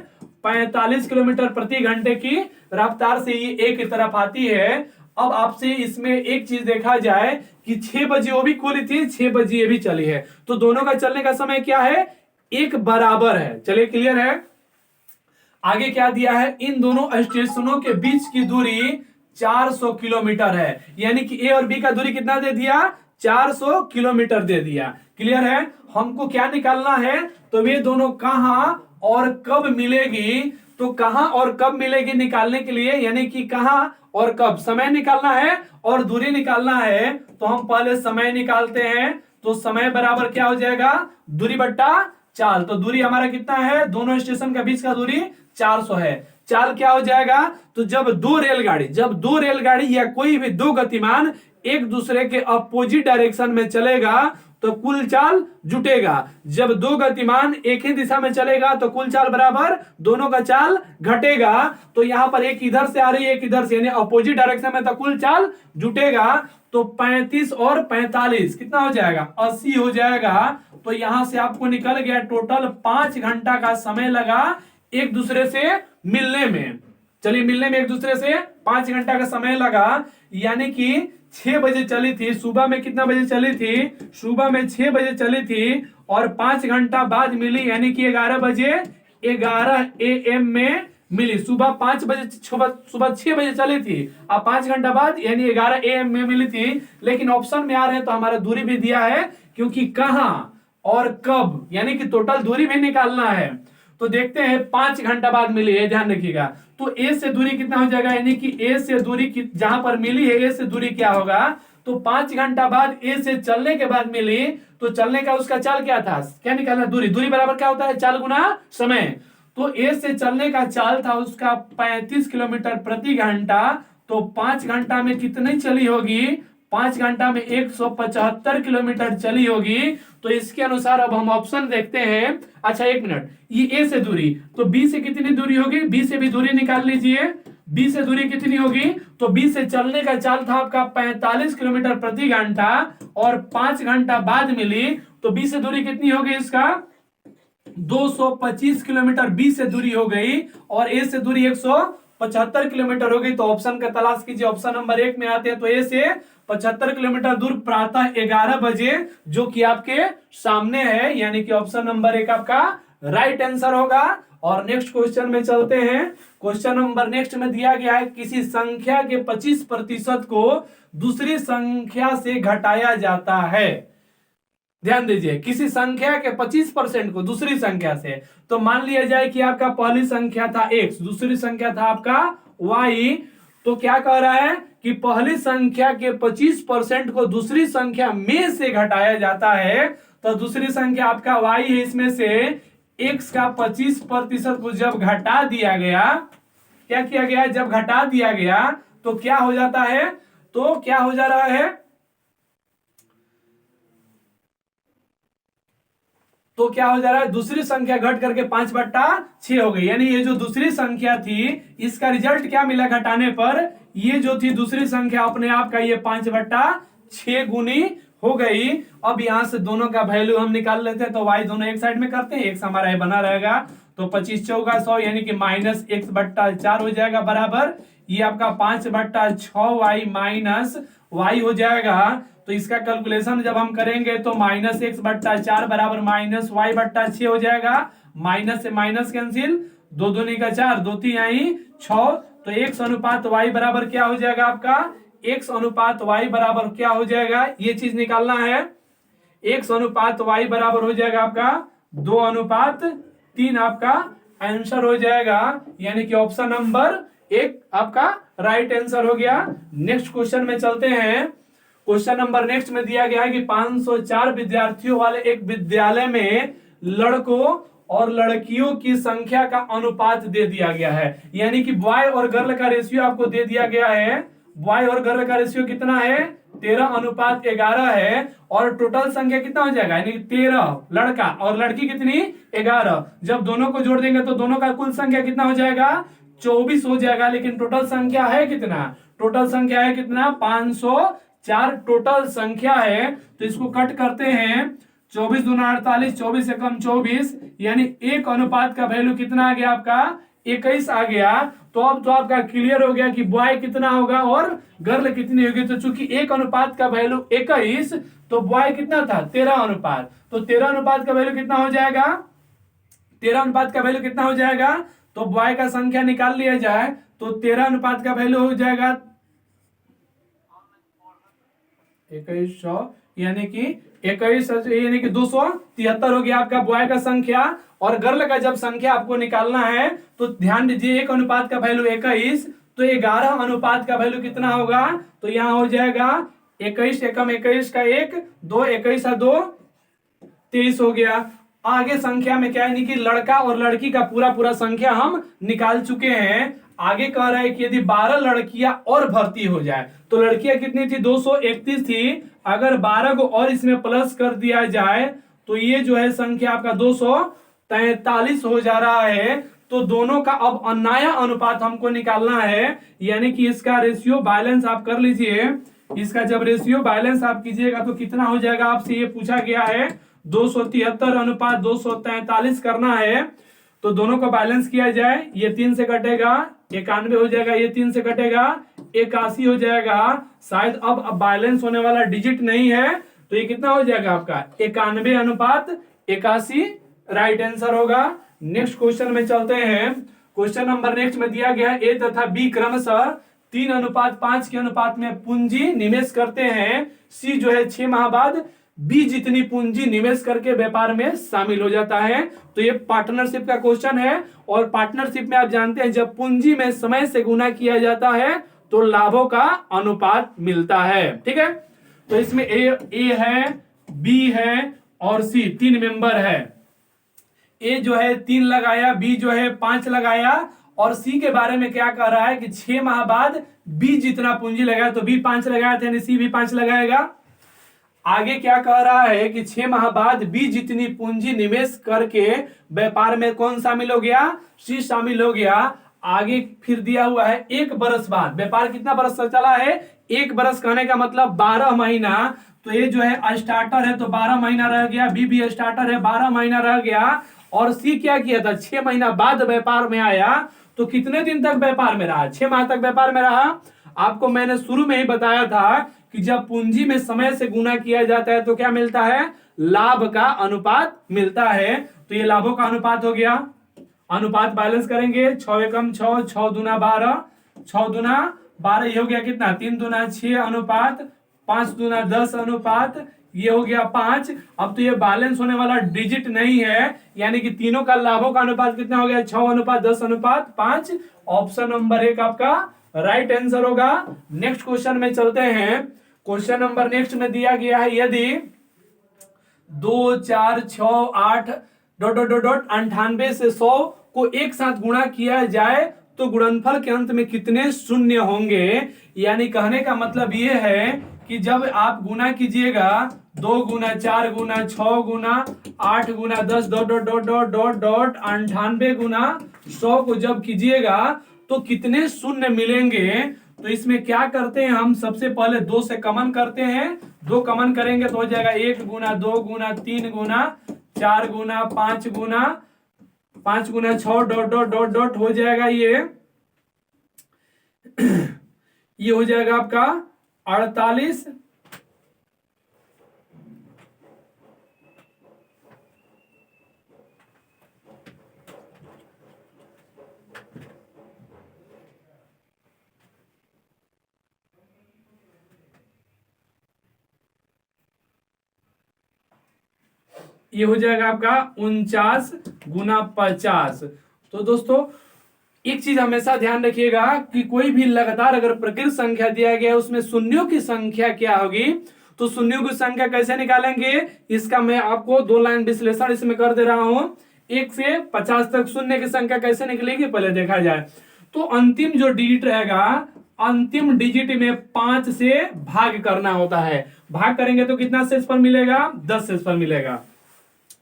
45 किलोमीटर प्रति घंटे की रफ्तार से ये ए की तरफ आती है। अब आपसे इसमें एक चीज देखा जाए कि 6 बजे वो भी खुली थी, 6 बजे ये भी चली है, तो दोनों का चलने का समय क्या है? एक बराबर है। चलिए क्लियर है। आगे क्या दिया है? इन दोनों स्टेशनों के बीच की दूरी 400 किलोमीटर है। यानी कि ए और बी का दूरी कितना दे दिया? 400 किलोमीटर दे दिया। क्लियर है। हमको क्या निकालना है? तो वे दोनों कहां और कब मिलेगी। तो कहां और कब मिलेगी निकालने के लिए, यानी कि कहां और कब, समय निकालना है और दूरी निकालना है। तो हम पहले समय निकालते हैं। तो समय बराबर क्या हो जाएगा? दूरी बट्टा चाल। तो दूरी हमारा कितना है? दोनों स्टेशन के बीच का दूरी 400 है। चाल क्या हो जाएगा? तो जब दो रेलगाड़ी या कोई भी दो गतिमान एक दूसरे के अपोजिट डायरेक्शन में चलेगा तो कुल चाल जुटेगा। जब दो गतिमान एक ही दिशा में चलेगा तो कुल चाल बराबर दोनों का चाल घटेगा। तो यहां पर एक इधर से आ रही है, एक इधर से, यानी अपोजिट डायरेक्शन में तो कुल चाल जुटेगा। तो 35 और 45 कितना हो जाएगा? 80 हो जाएगा। तो यहां से आपको निकल गया टोटल 5 घंटा का समय लगा एक दूसरे से मिलने में। चलिए, मिलने में एक दूसरे से 5 घंटा का समय लगा। यानी कि 6 बजे चली थी, सुबह में कितना बजे चली थी? सुबह में 6 बजे चली थी और 5 घंटा बाद मिली, यानी कि 11 बजे 11 AM में मिली। सुबह 5 बजे, सुबह 6 बजे चली थी, अब 5 घंटा बाद यानी 11 AM में मिली थी। लेकिन ऑप्शन में आ रहे हैं तो हमारा दूरी भी दिया है, क्योंकि कहां और कब, यानी कि टोटल दूरी भी निकालना है। तो देखते हैं 5 घंटा बाद मिली है, ध्यान रखिएगा। तो ए से दूरी कितना हो जाएगा? यानी कि ए से दूरी जहां पर मिली है, ए से दूरी क्या होगा? तो 5 घंटा बाद ए से चलने के बाद मिली, तो चलने का उसका चाल क्या था? क्या निकालना? दूरी। दूरी बराबर क्या होता है? चाल गुना समय। तो ए से चलने का चाल था उसका 35 किलोमीटर प्रति घंटा। तो 5 घंटा में कितनी चली होगी? 5 घंटा में 175 किलोमीटर चली होगी। तो इसके अनुसार अब हम ऑप्शन देखते हैं। अच्छा, एक मिनट, ये ए से दूरी, तो बी से कितनी दूरी होगी? बी से भी दूरी निकाल लीजिए। बी से दूरी कितनी होगी? तो बी से चलने का चाल था आपका 45 किलोमीटर प्रति घंटा और 5 घंटा बाद मिली। तो बी से दूरी कितनी होगी इसका? 225 किलोमीटर बी से दूरी हो गई और ए से दूरी 175 किलोमीटर हो गई। तो ऑप्शन का तलाश कीजिए। ऑप्शन नंबर 1 में आते हैं तो ए से 75 किलोमीटर दूर प्रातः 11 बजे, जो कि आपके सामने है, यानी कि ऑप्शन नंबर 1 आपका राइट आंसर होगा। और नेक्स्ट क्वेश्चन में चलते हैं। क्वेश्चन नंबर नेक्स्ट में दिया गया है, किसी संख्या के 25% को दूसरी संख्या से घटाया जाता है। ध्यान दीजिए, किसी संख्या के 25% को दूसरी संख्या से, तो मान लिया जाए कि आपका पहली संख्या था x, दूसरी संख्या था आपका y, तो क्या कह रहा है कि पहली संख्या के 25% को दूसरी संख्या में से घटाया जाता है, तो दूसरी संख्या आपका y है, इसमें से x का 25% को जब घटा दिया गया, क्या किया गया, जब घटा दिया गया तो क्या हो जाता है, तो क्या हो जा रहा है, तो क्या हो जा रहा है, दूसरी संख्या घट करके 5/6 हो गई। यानी ये जो दूसरी संख्या थी इसका रिजल्ट क्या मिला घटाने पर, ये जो थी दूसरी संख्या अपने आप का ये 5/6 गुनी हो गई। अब यहां से दोनों का वैल्यू हम निकाल लेते हैं, तो y दोनों एक साइड में करते हैं, x हमारा बना रहेगा, तो 25 चौका 100 यानी कि -x/4 हो जाएगा बराबर, ये आपका 5/6y माइनस y हो जाएगा। तो इसका कैलकुलेशन जब हम करेंगे तो -x/4 बराबर -y/6 हो जाएगा, माइनस से माइनस कैंसिल, 2 दूनी का 4, 2 3 आई 6, तो x अनुपात y बराबर क्या हो जाएगा आपका, x अनुपात y बराबर क्या हो जाएगा, ये चीज निकालना है, x अनुपात y बराबर हो जाएगा आपका 2:3 आपका आंसर हो जाएगा, यानी कि ऑप्शन नंबर 1 आपका राइट आंसर हो गया। नेक्स्ट क्वेश्चन में चलते हैं। क्वेश्चन नंबर नेक्स्ट में दिया गया है कि 504 विद्यार्थियों वाले एक विद्यालय में लड़कों और लड़कियों की संख्या का अनुपात दे दिया गया है, यानी कि बॉय और गर्ल का रेशियो आपको दे दिया गया है। बॉय और गर्ल का रेशियो कितना है, 13:11 है, और टोटल संख्या कितना हो जाएगा, यानी 13 लड़का और लड़की कितनी 11, जब दोनों को जोड़ देंगे तो दोनों का कुल संख्या कितना हो जाएगा, 24 हो जाएगा। लेकिन टोटल संख्या है कितना, टोटल संख्या है कितना, 504 टोटल संख्या है। तो इसको कट करते हैं, 24 दूना 48, 24 से कम 24, यानी एक अनुपात का वैल्यू कितना आ गया आपका, 21 आ गया। तो अब तो आपका क्लियर हो गया कि बॉय कितना होगा और गर्ल कितनी होगी। तो चूंकि एक अनुपात का वैल्यू 21, तो बॉय कितना था 13 अनुपात, तो 13 अनुपात का वैल्यू कितना हो जाएगा, 13 अनुपात का वैल्यू कितना हो जाएगा, तो बॉय का संख्या निकाल लिया जाए तो 13 अनुपात का वैल्यू हो जाएगा 2100, यानी कि 21 यानी कि 273 हो गया आपका बॉय का संख्या। और गर्ल का जब संख्या आपको निकालना है तो ध्यान दीजिए, एक अनुपात का वैल्यू 21, तो 11 अनुपात का वैल्यू कितना होगा, तो यहां हो जाएगा 21 एकम 21 का 1, 2 21 2 23 हो गया। आगे संख्या में क्या है, कि लड़का और लड़की का पूरा संख्या हम निकाल चुके हैं। आगे कह रहा है कि यदि 12 लड़कियां और भर्ती हो जाए, तो लड़कियां कितनी थी 231 थी, अगर 12 को और इसमें प्लस कर दिया जाए तो ये जो है संख्या आपका 243 हो जा रहा है। तो दोनों का अब नया अनुपात हमको निकालना है, यानी कि इसका रेशियो बैलेंस आप कर लीजिए। इसका जब रेशियो बैलेंस आप कीजिएगा तो कितना हो जाएगा, आपसे ये पूछा गया है 273 अनुपात 243 करना है। तो दोनों को बैलेंस किया जाए, ये 3 से कटेगा 91 हो जाएगा, ये 3 से कटेगा 81 हो जाएगा। शायद अब बैलेंस होने वाला डिजिट नहीं है, तो ये कितना हो जाएगा आपका 91 अनुपात 81 राइट आंसर होगा। नेक्स्ट क्वेश्चन में चलते हैं। क्वेश्चन नंबर नेक्स्ट में दिया गया ए तथा बी क्रमशः 3:5 के अनुपात में पूंजी निवेश करते हैं। सी जो है 6 माह बाद बी जितनी पूंजी निवेश करके व्यापार में शामिल हो जाता है। तो ये पार्टनरशिप का क्वेश्चन है, और पार्टनरशिप में आप जानते हैं जब पूंजी में समय से गुना किया जाता है तो लाभों का अनुपात मिलता है। ठीक है, तो इसमें ए है, बी है और सी 3 मेंबर है। ए जो है 3 लगाया, बी जो है 5 लगाया, और सी के बारे में क्या कह रहा है कि 6 माह बाद बी जितना पूंजी लगाया, तो बी 5 लगाया था, यानी सी भी 5 लगाएगा। आगे क्या कह रहा है कि 6 माह बाद बी जितनी पूंजी निवेश करके व्यापार में कौन शामिल हो गया, सी शामिल हो गया। आगे फिर दिया हुआ है 1 बरस बाद, व्यापार कितना बरस तक चला है, 1 बरस कहने का मतलब 12 महीना। तो ये जो है स्टार्टर है तो 12 महीना रह गया, बी भी स्टार्टर है 12 महीना रह गया। और सी क्या किया था, 6 महीना बाद व्यापार में आया। तो कितने दिन तक व्यापार में रहा, 6 माह तक व्यापार में रहा। आपको मैंने शुरू में ही बताया था कि जब पूंजी में समय से गुना किया जाता है तो क्या मिलता है, लाभ का अनुपात मिलता है। तो ये लाभों का अनुपात हो गया। अनुपात बैलेंस करेंगे, 6 एकम 6, 6 दूना 12, 6 दूना 12, ये हो गया कितना 3 दूना 6 अनुपात 5 दूना 10 अनुपात, ये हो गया 5। अब तो ये बैलेंस होने वाला डिजिट नहीं है, यानी कि तीनों का लाभों का अनुपात कितना हो गया, 6:10:5। ऑप्शन नंबर 1 आपका राइट आंसर होगा। नेक्स्ट क्वेश्चन में चलते हैं। क्वेश्चन नंबर नेक्स्ट में दिया गया है, यदि 2 4 6 8 डॉट डॉट डॉट डॉट 98 से 100 को एक साथ गुणा किया जाए तो गुणनफल के अंत में कितने शून्य होंगे। यानी कहने का मतलब ये है कि जब आप गुना कीजिएगा 2 गुना 4 गुना 6 गुना 8 गुना 10 dot dot dot dot dot dot 98 गुना 100 को जब कीजिएगा तो कितने शून्य मिलेंगे। तो इसमें क्या करते हैं, हम सबसे पहले 2 से कमन करते हैं। 2 कमन करेंगे तो हो जाएगा 1 गुना 2 गुना 3 गुना 4 गुना 5 गुना 6 डॉट डॉट डॉट डॉट हो जाएगा ये हो जाएगा आपका 48। ये हो जाएगा आपका 49 गुना 50। तो दोस्तों एक चीज हमेशा ध्यान रखिएगा कि कोई भी लगातार अगर प्रकृत संख्या दिया गया है उसमें शून्यों की संख्या क्या होगी, तो शून्यों की संख्या कैसे निकालेंगे, इसका मैं आपको 2 लाइन विश्लेषण इसमें कर दे रहा हूं। 1 से 50 तक शून्य की संख्या कैसे निकलेगी पहले देखा जाए। तो अंतिम जो डिजिट रहेगा, अंतिम डिजिट में 5 से भाग करना होता है। भाग करेंगे तो कितना शेषफल मिलेगा, 10 शेषफल मिलेगा।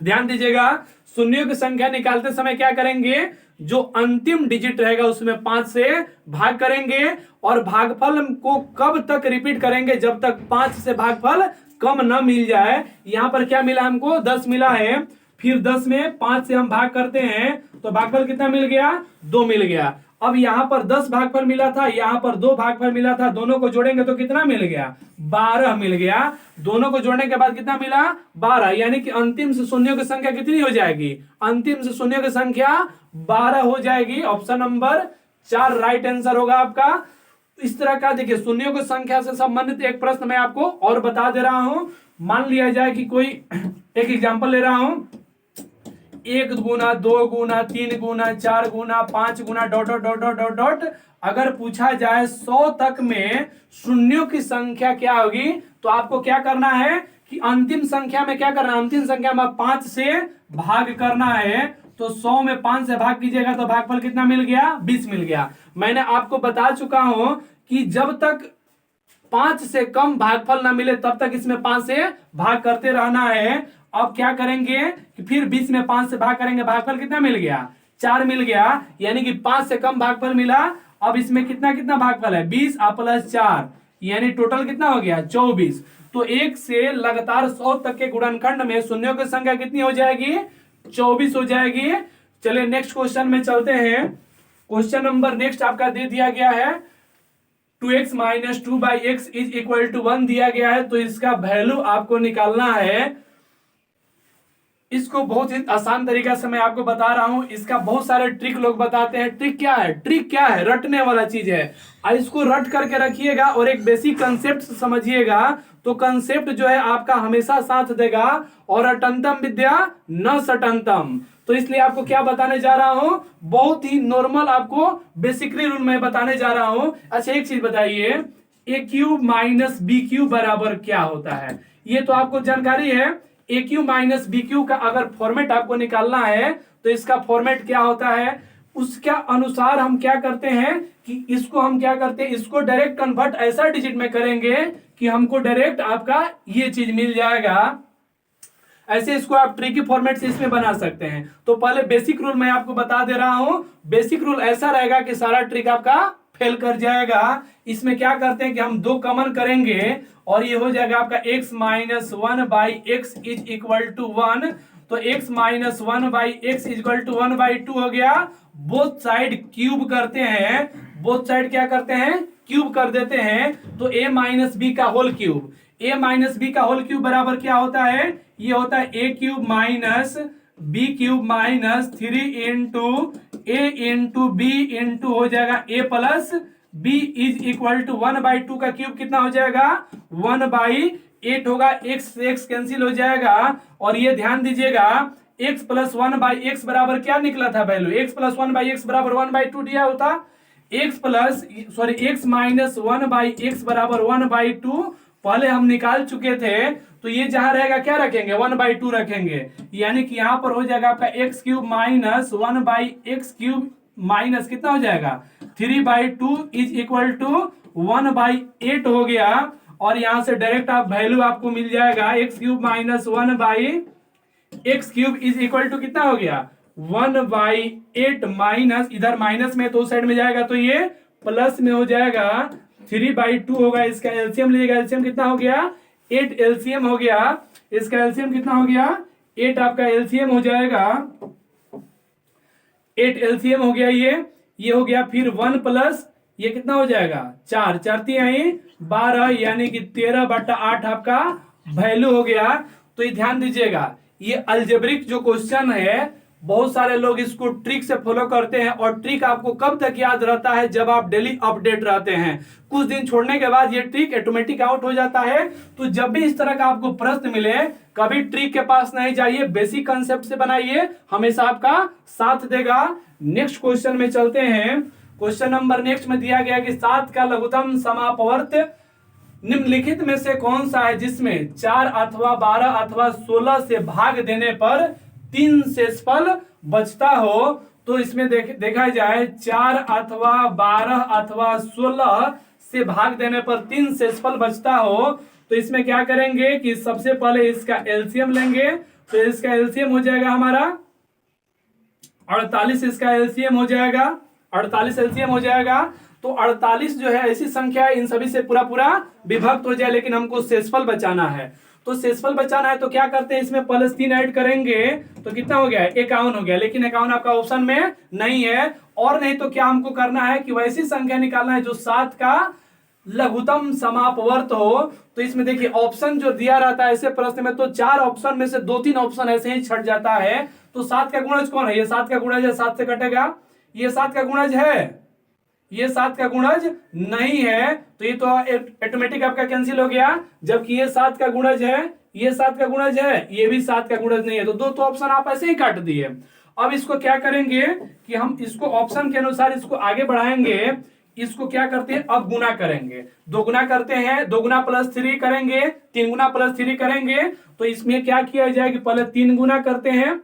ध्यान दीजिएगा, शून्यों की संख्या निकालते समय क्या करेंगे, जो अंतिम डिजिट रहेगा उसमें 5 से भाग करेंगे और भागफल को कब तक रिपीट करेंगे, जब तक 5 से भागफल कम न मिल जाए। यहां पर क्या मिला हमको, 10 मिला है। फिर 10 में 5 से हम भाग करते हैं तो भागफल कितना मिल गया, 2 मिल गया। अब यहां पर 10 भागफल मिला था, यहां पर 2 भागफल मिला था, दोनों को जोड़ेंगे तो कितना मिल गया, 12 मिल गया। दोनों को जोड़ने के बाद कितना मिला, 12। यानी कि अंतिम से शून्यों की संख्या कितनी हो जाएगी, अंतिम से शून्यों की संख्या 12 हो जाएगी। ऑप्शन नंबर 4 राइट आंसर होगा आपका। इस तरह का देखिए शून्यों की संख्या से संबंधित एक प्रश्न मैं आपको और बता दे रहा हूं। मान लिया जाए कि कोई एक एग्जांपल ले रहा हूं, 1 गुना 2 गुना 3 गुना 4 गुना 5 गुना dot dot dot dot dot dot. अगर पूछा जाए 100 तक में शून्यों की संख्या क्या होगी, तो आपको क्या करना है कि अंतिम संख्या में क्या करना है, अंतिम संख्या में 5 से भाग करना है। तो 100 में 5 से भाग कीजिएगा तो भागफल कितना मिल गया, 20 मिल गया। मैंने आपको बता चुका हूं कि जब तक 5 से कम भागफल ना मिले तब तक इसमें 5 से भाग करते रहना है। अब क्या करेंगे कि फिर 20 में 5 से भाग करेंगे, भागफल कितना मिल गया, 4 मिल गया। यानी कि 5 से कम भागफल मिला। अब इसमें कितना कितना भागफल है, 20 प्लस 4, यानी टोटल कितना हो गया, 24। तो 1 से लगातार 100 तक के गुणनखंड में शून्यों की संख्या कितनी हो जाएगी, 24 हो जाएगी। चलिए नेक्स्ट क्वेश्चन में चलते हैं। क्वेश्चन नंबर नेक्स्ट आपका दे दिया गया है 2x minus 2/x is equal to 1 दिया गया है। तो इसका वैल्यू आपको निकालना है। इसको बहुत ही आसान तरीका से मैं आपको बता रहा हूं। इसका बहुत सारे ट्रिक लोग बताते हैं। ट्रिक क्या है, ट्रिक क्या है, रटने वाला चीज है। और इसको रट करके रखिएगा और एक बेसिक कंसेप्ट समझिएगा तो कंसेप्ट जो है आपका हमेशा साथ देगा। और अटंतम विद्या न सटंतम। तो इसलिए आपको क्या बताने जा रहा हूं, बहुत ही नॉर्मल आपको बेसिकली रूल मैं बताने जा रहा हूं। अच्छा एक चीज बताइए, ए क्यूब माइनस बी क्यूब बराबर क्या होता है, ये तो आपको जानकारी है। ए क्यू माइनस बी क्यू का अगर फॉर्मेट आपको निकालना है तो इसका फॉर्मेट क्या होता है, उसका अनुसार हम क्या करते हैं कि इसको हम क्या करते हैं, इसको डायरेक्ट कन्वर्ट ऐसा डिजिट में करेंगे कि हमको डायरेक्ट आपका ये चीज मिल जाएगा। ऐसे इसको आप ट्रिकी फॉर्मेट से इसमें बना सकते हैं। तो पहले बेसिक रूल मैं आपको बता दे रहा हूं। बेसिक रूल ऐसा रहेगा कि सारा ट्रिक आपका फेल कर जाएगा। इसमें क्या करते हैं कि हम 2 कॉमन करेंगे और ये हो जाएगा आपका x minus 1/x is equal to 1। तो x minus 1/x is equal to 1/2 हो गया। बोथ साइड क्यूब करते हैं, बोथ साइड क्या करते हैं, क्यूब कर देते हैं। तो a माइनस बी का whole cube, a minus B का होल क्यूब बराबर क्या होता है, ये होता है a cube minus B cube minus 3 into a into B into हो जाएगा a plus B is equal to 1/2 का क्यूब कितना हो जाएगा, 1/8 8 होगा, x से x कैंसिल हो जाएगा, और ये ध्यान दीजिएगा x प्लस 1/x बराबर क्या निकला था वैल्यू, x प्लस 1/x बराबर 1/2 दिया होता, x माइनस 1/x बराबर 1/2 पहले हम निकाल चुके थे, तो ये जहां रहेगा क्या रखेंगे 1/2 रखेंगे, यानी कि यहां पर हो जाएगा आपका x³ माइनस 1/x³ माइनस कितना हो जाएगा 3/2 इज इक्वल टू 1/8 हो गया, और यहां से डायरेक्ट आप वैल्यू आपको मिल जाएगा x³ minus 1/x³ is equal to कितना हो गया 1/8 माइनस, इधर माइनस में तो साइड में जाएगा तो ये प्लस में हो जाएगा 3/2 होगा, इसका एलसीएम लीजिएगा, एलसीएम कितना हो गया 8 एलसीएम हो गया, इसका एलसीएम कितना हो गया 8 आपका एलसीएम हो जाएगा, 8 एलसीएम हो गया, ये हो गया, फिर 1 प्लस ये कितना हो जाएगा 4 4 12, यानी कि 13/8 आपका वैल्यू हो गया। तो ये ध्यान दीजिएगा, ये अलजेब्रिक जो क्वेश्चन है बहुत सारे लोग इसको ट्रिक से फॉलो करते हैं, और ट्रिक आपको कब तक याद रहता है जब आप डेली अपडेट रहते हैं, कुछ दिन छोड़ने के बाद ये ट्रिक ऑटोमेटिक आउट हो जाता है। तो जब भी इस तरह का आपको प्रश्न मिले कभी ट्रिक के पास नहीं जाइए, बेसिक कंसेप्ट से बनाइए, हमेशा आपका साथ देगा। नेक्स्ट क्वेश्चन में चलते हैं। क्वेश्चन नंबर नेक्स्ट में दिया गया कि 7 का लघुत्तम समापवर्त निम्नलिखित में से कौन सा है जिसमें 4 अथवा 12 अथवा 16 से भाग देने पर 3 शेषफल बचता हो। तो इसमें देखा जाए 4 अथवा 12 अथवा 16 से भाग देने पर 3 शेषफल बचता हो, तो इसमें क्या करेंगे कि सबसे पहले इसका एलसीएम लेंगे, तो इसका एलसीएम हो जाएगा हमारा 48, इसका एलसीएम हो जाएगा 48 एलसीएम हो जाएगा। तो 48 जो है ऐसी संख्या है इन सभी से पूरा विभक्त हो जाए, लेकिन हमको शेषफल बचाना है। तो शेषफल बचाना है तो क्या करते हैं, इसमें प्लस 3 ऐड करेंगे तो कितना हो गया 51 हो गया, लेकिन 51 आपका ऑप्शन में नहीं है। और नहीं तो क्या हमको करना है कि वैसी संख्या निकालना है जो 7 का लघुत्तम समापवर्त हो। तो इसमें देखिए ऑप्शन जो दिया रहता है ऐसे प्रश्न में, तो 4 ऑप्शन में से 2-3 ऑप्शन ऐसे ही छट जाता है। तो 7 का गुणज कौन है, ये 7 का गुणज है, 7 से कटेगा, ये 7 का गुणज है, ये 7 का गुणज नहीं है, तो ये तो ऑटोमेटिक आपका कैंसिल हो गया। जबकि ये 7 का गुणज है, ये 7 का गुणज है, ये भी 7 का गुणज नहीं है, तो 2 तो ऑप्शन आप ऐसे ही काट दिए। अब इसको क्या करेंगे कि हम इसको ऑप्शन के अनुसार इसको आगे बढ़ाएंगे। इसको क्या करते हैं, अब गुना करेंगे, 2 गुना करते हैं, 2 गुना प्लस 3 करेंगे, 3 गुना प्लस 3 करेंगे। तो इसमें क्या किया जाए कि पहले 3 गुना करते हैं,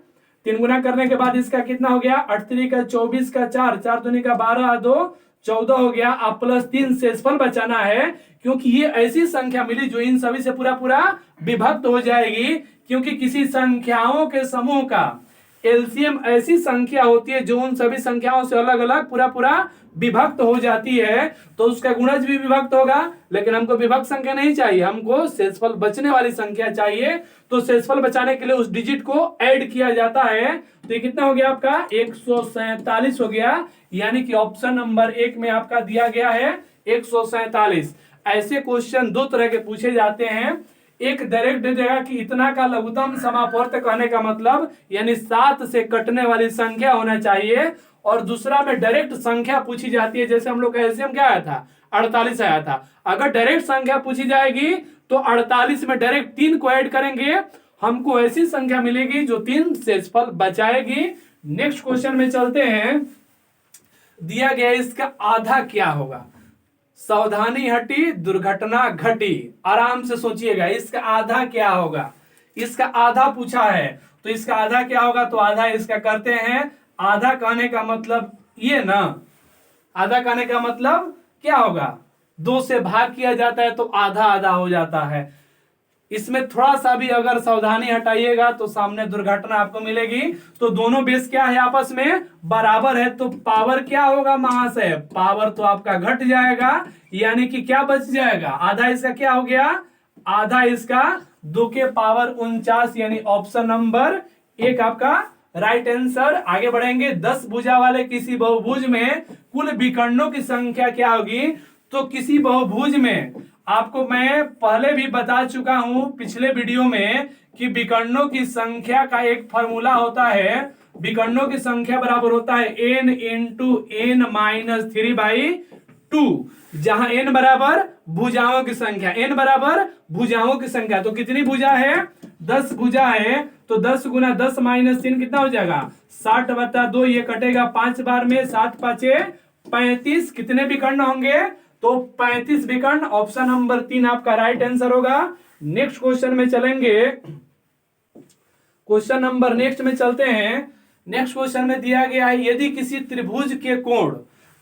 3 गुना करने के बाद इसका कितना हो गया 8 3 का 24 का 4 4 दूनी का 12 2 14 हो गया। अब प्लस 3 शेषफल बचाना है, क्योंकि ये ऐसी संख्या मिली जो इन सभी से पूरा विभक्त हो जाएगी। क्योंकि किसी संख्याओं के समूह का एलसीएम ऐसी संख्या होती है जो उन सभी संख्याओं से अलग अलग पूरा विभक्त हो जाती है, तो उसका गुणज भी विभक्त होगा। लेकिन हमको विभक्त संख्या नहीं चाहिए, हमको शेषफल बचने वाली संख्या चाहिए। तो शेषफल बचाने के लिए उस डिजिट को ऐड किया जाता है। तो ये कितना हो गया आपका 147 हो गया, यानी कि ऑप्शन नंबर 1 में आपका दिया गया है 147। ऐसे क्वेश्चन 2 तरह के पूछे जाते हैं, एक डायरेक्ट दे देगा कि इतना का लघुत्तम समापवर्त कहने का मतलब यानी 7 से कटने वाली संख्या होना चाहिए, और दूसरा में डायरेक्ट संख्या पूछी जाती है। जैसे हम लोग का एलसीएम क्या आया था 48 आया था। अगर डायरेक्ट संख्या पूछी जाएगी तो 48 में डायरेक्ट 3 को ऐड करेंगे, हमको ऐसी संख्या मिलेगी जो 3 शेषफल बचाएगी। नेक्स्ट क्वेश्चन में चलते हैं। दिया गया इसका आधा क्या होगा, सावधानी हटी दुर्घटना घटी, आराम से सोचिएगा इसका आधा क्या होगा। इसका आधा पूछा है तो इसका आधा क्या होगा, तो आधा इसका करते हैं। आधा कहने का मतलब ये ना, आधा कहने का मतलब क्या होगा, 2 से भाग किया जाता है तो आधा आधा हो जाता है। इसमें थोड़ा सा भी अगर सावधानी हटाइएगा तो सामने दुर्घटना आपको मिलेगी। तो दोनों बेस क्या है आपस में बराबर है, तो पावर क्या होगा महाशय, पावर तो आपका घट जाएगा, यानी कि क्या बच जाएगा, आधा इसका क्या हो गया, आधा इसका 2 के पावर 49, यानी ऑप्शन नंबर 1 आपका राइट आंसर। आगे बढ़ेंगे। 10 भुजा वाले किसी बहुभुज में कुल विकर्णों की संख्या क्या होगी। तो किसी बहुभुज में आपको मैं पहले भी बता चुका हूं पिछले वीडियो में कि विकर्णों की संख्या का एक फॉर्मूला होता है। विकर्णों की संख्या बराबर होता है n × n - 3/2। 2, जहां n बराबर भुजाओं की संख्या, n बराबर भुजाओं की संख्या। तो कितनी भुजा है? 10 भुजा है। तो 10 गुना 10 माइनस 3 कितना हो जाएगा? 60/2। ये कटेगा 5 बार में, 7 5 35। कितने विकर्ण होंगे? तो 35 विकर्ण। ऑप्शन नंबर 3 आपका राइट आंसर होगा। नेक्स्ट क्वेश्चन में चलेंगे। क्वेश्चन नंबर नेक्स्ट में चलते हैं। नेक्स्ट क्वेश्चन में दिया गया है, यदि किसी त्रिभुज के कोण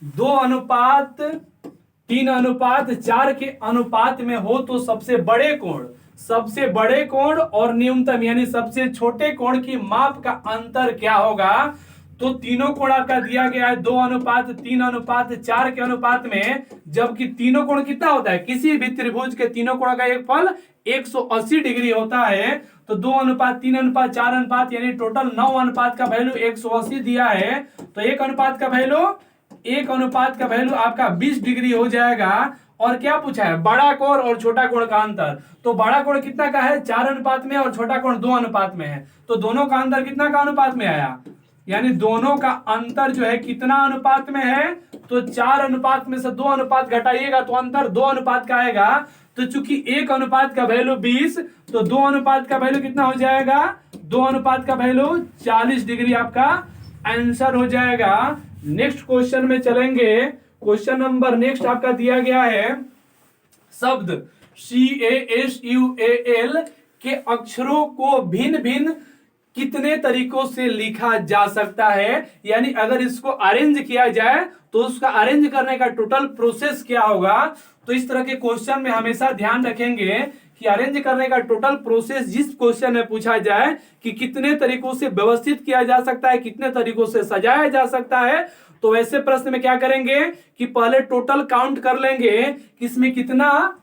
2:3:4 के अनुपात में हो तो सबसे बड़े कोण और न्यूनतम यानी सबसे छोटे कोण की माप का अंतर क्या होगा? तो तीनों कोण आपका दिया गया है 2:3:4 के अनुपात में, जबकि तीनों कोण कितना होता है? किसी भी त्रिभुज के तीनों कोण का एक फल 180 डिग्री होता है। तो 2:3:4 यानी टोटल 9 अनुपात का वैल्यू 180 दिया है। तो एक अनुपात का वैल्यू आपका 20 डिग्री हो जाएगा। और क्या पूछा है? बड़ा कोण और छोटा कोण का अंतर। तो बड़ा कोण कितना का है? 4 अनुपात में, और छोटा कोण 2 अनुपात में है। तो दोनों का अंतर कितना का अनुपात में आया? यानी दोनों का अंतर जो है कितना अनुपात में है? तो 4 अनुपात में से 2 अनुपात घटाइएगा तो अंतर 2 अनुपात का आएगा। तो चूंकि एक अनुपात का वैल्यू 20, तो 2 अनुपात का वैल्यू कितना हो जाएगा? 2 अनुपात का वैल्यू 40 डिग्री आपका आंसर हो जाएगा। नेक्स्ट क्वेश्चन में चलेंगे। क्वेश्चन नंबर नेक्स्ट आपका दिया गया है, शब्द CASUAL के अक्षरों को भिन्न भिन्न कितने तरीकों से लिखा जा सकता है? यानी अगर इसको अरेंज किया जाए तो उसका अरेंज करने का टोटल प्रोसेस क्या होगा? तो इस तरह के क्वेश्चन में हमेशा ध्यान रखेंगे कि अरेंज करने का टोटल प्रोसेस जिस क्वेश्चन में पूछा जाए कि कितने तरीकों से व्यवस्थित किया जा सकता है, कितने तरीकों से सजाया जा सकता है, तो वैसे प्रश्न में क्या करेंगे कि पहले टोटल काउंट कर लेंगे कि इसमें कितना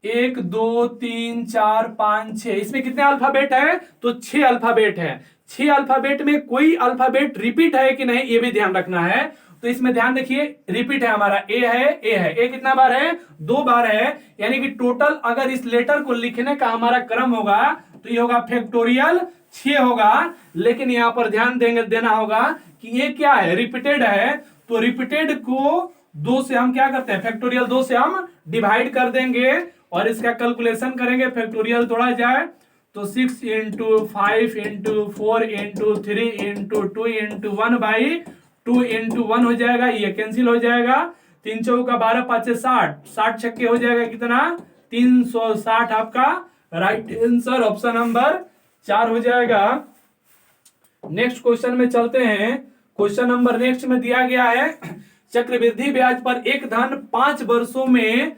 1 2 3 4 5 6, इसमें कितने अल्फाबेट है? तो 6 अल्फाबेट है। 6 अल्फाबेट में कोई अल्फाबेट रिपीट है कि नहीं ये भी ध्यान रखना है। तो इसमें ध्यान रखिए, रिपीट है हमारा ए कितना बार है? 2 बार है। यानी कि टोटल अगर इस लेटर को लिखने का हमारा क्रम होगा तो ये होगा फैक्टोरियल 6 होगा। लेकिन यहां पर ध्यान देना होगा कि ये क्या है? रिपीटेड है। तो रिपीटेड को 2 से हम क्या करते हैं? फैक्टोरियल 2 से हम डिवाइड कर देंगे और इसका कैलकुलेशन करेंगे। फैक्टोरियल तोड़ा जाए तो 6 × 5 × 4 × 3 × 2 × 1/2 × 1 हो जाएगा। ये कैंसिल हो जाएगा। 3 चौका 12 5 60, 60 छक्के हो जाएगा कितना? 360 आपका राइट आंसर ऑप्शन नंबर 4 हो जाएगा। नेक्स्ट क्वेश्चन में चलते हैं। क्वेश्चन नंबर नेक्स्ट में दिया गया है, चक्रवृद्धि ब्याज पर एक धन 5 वर्षों में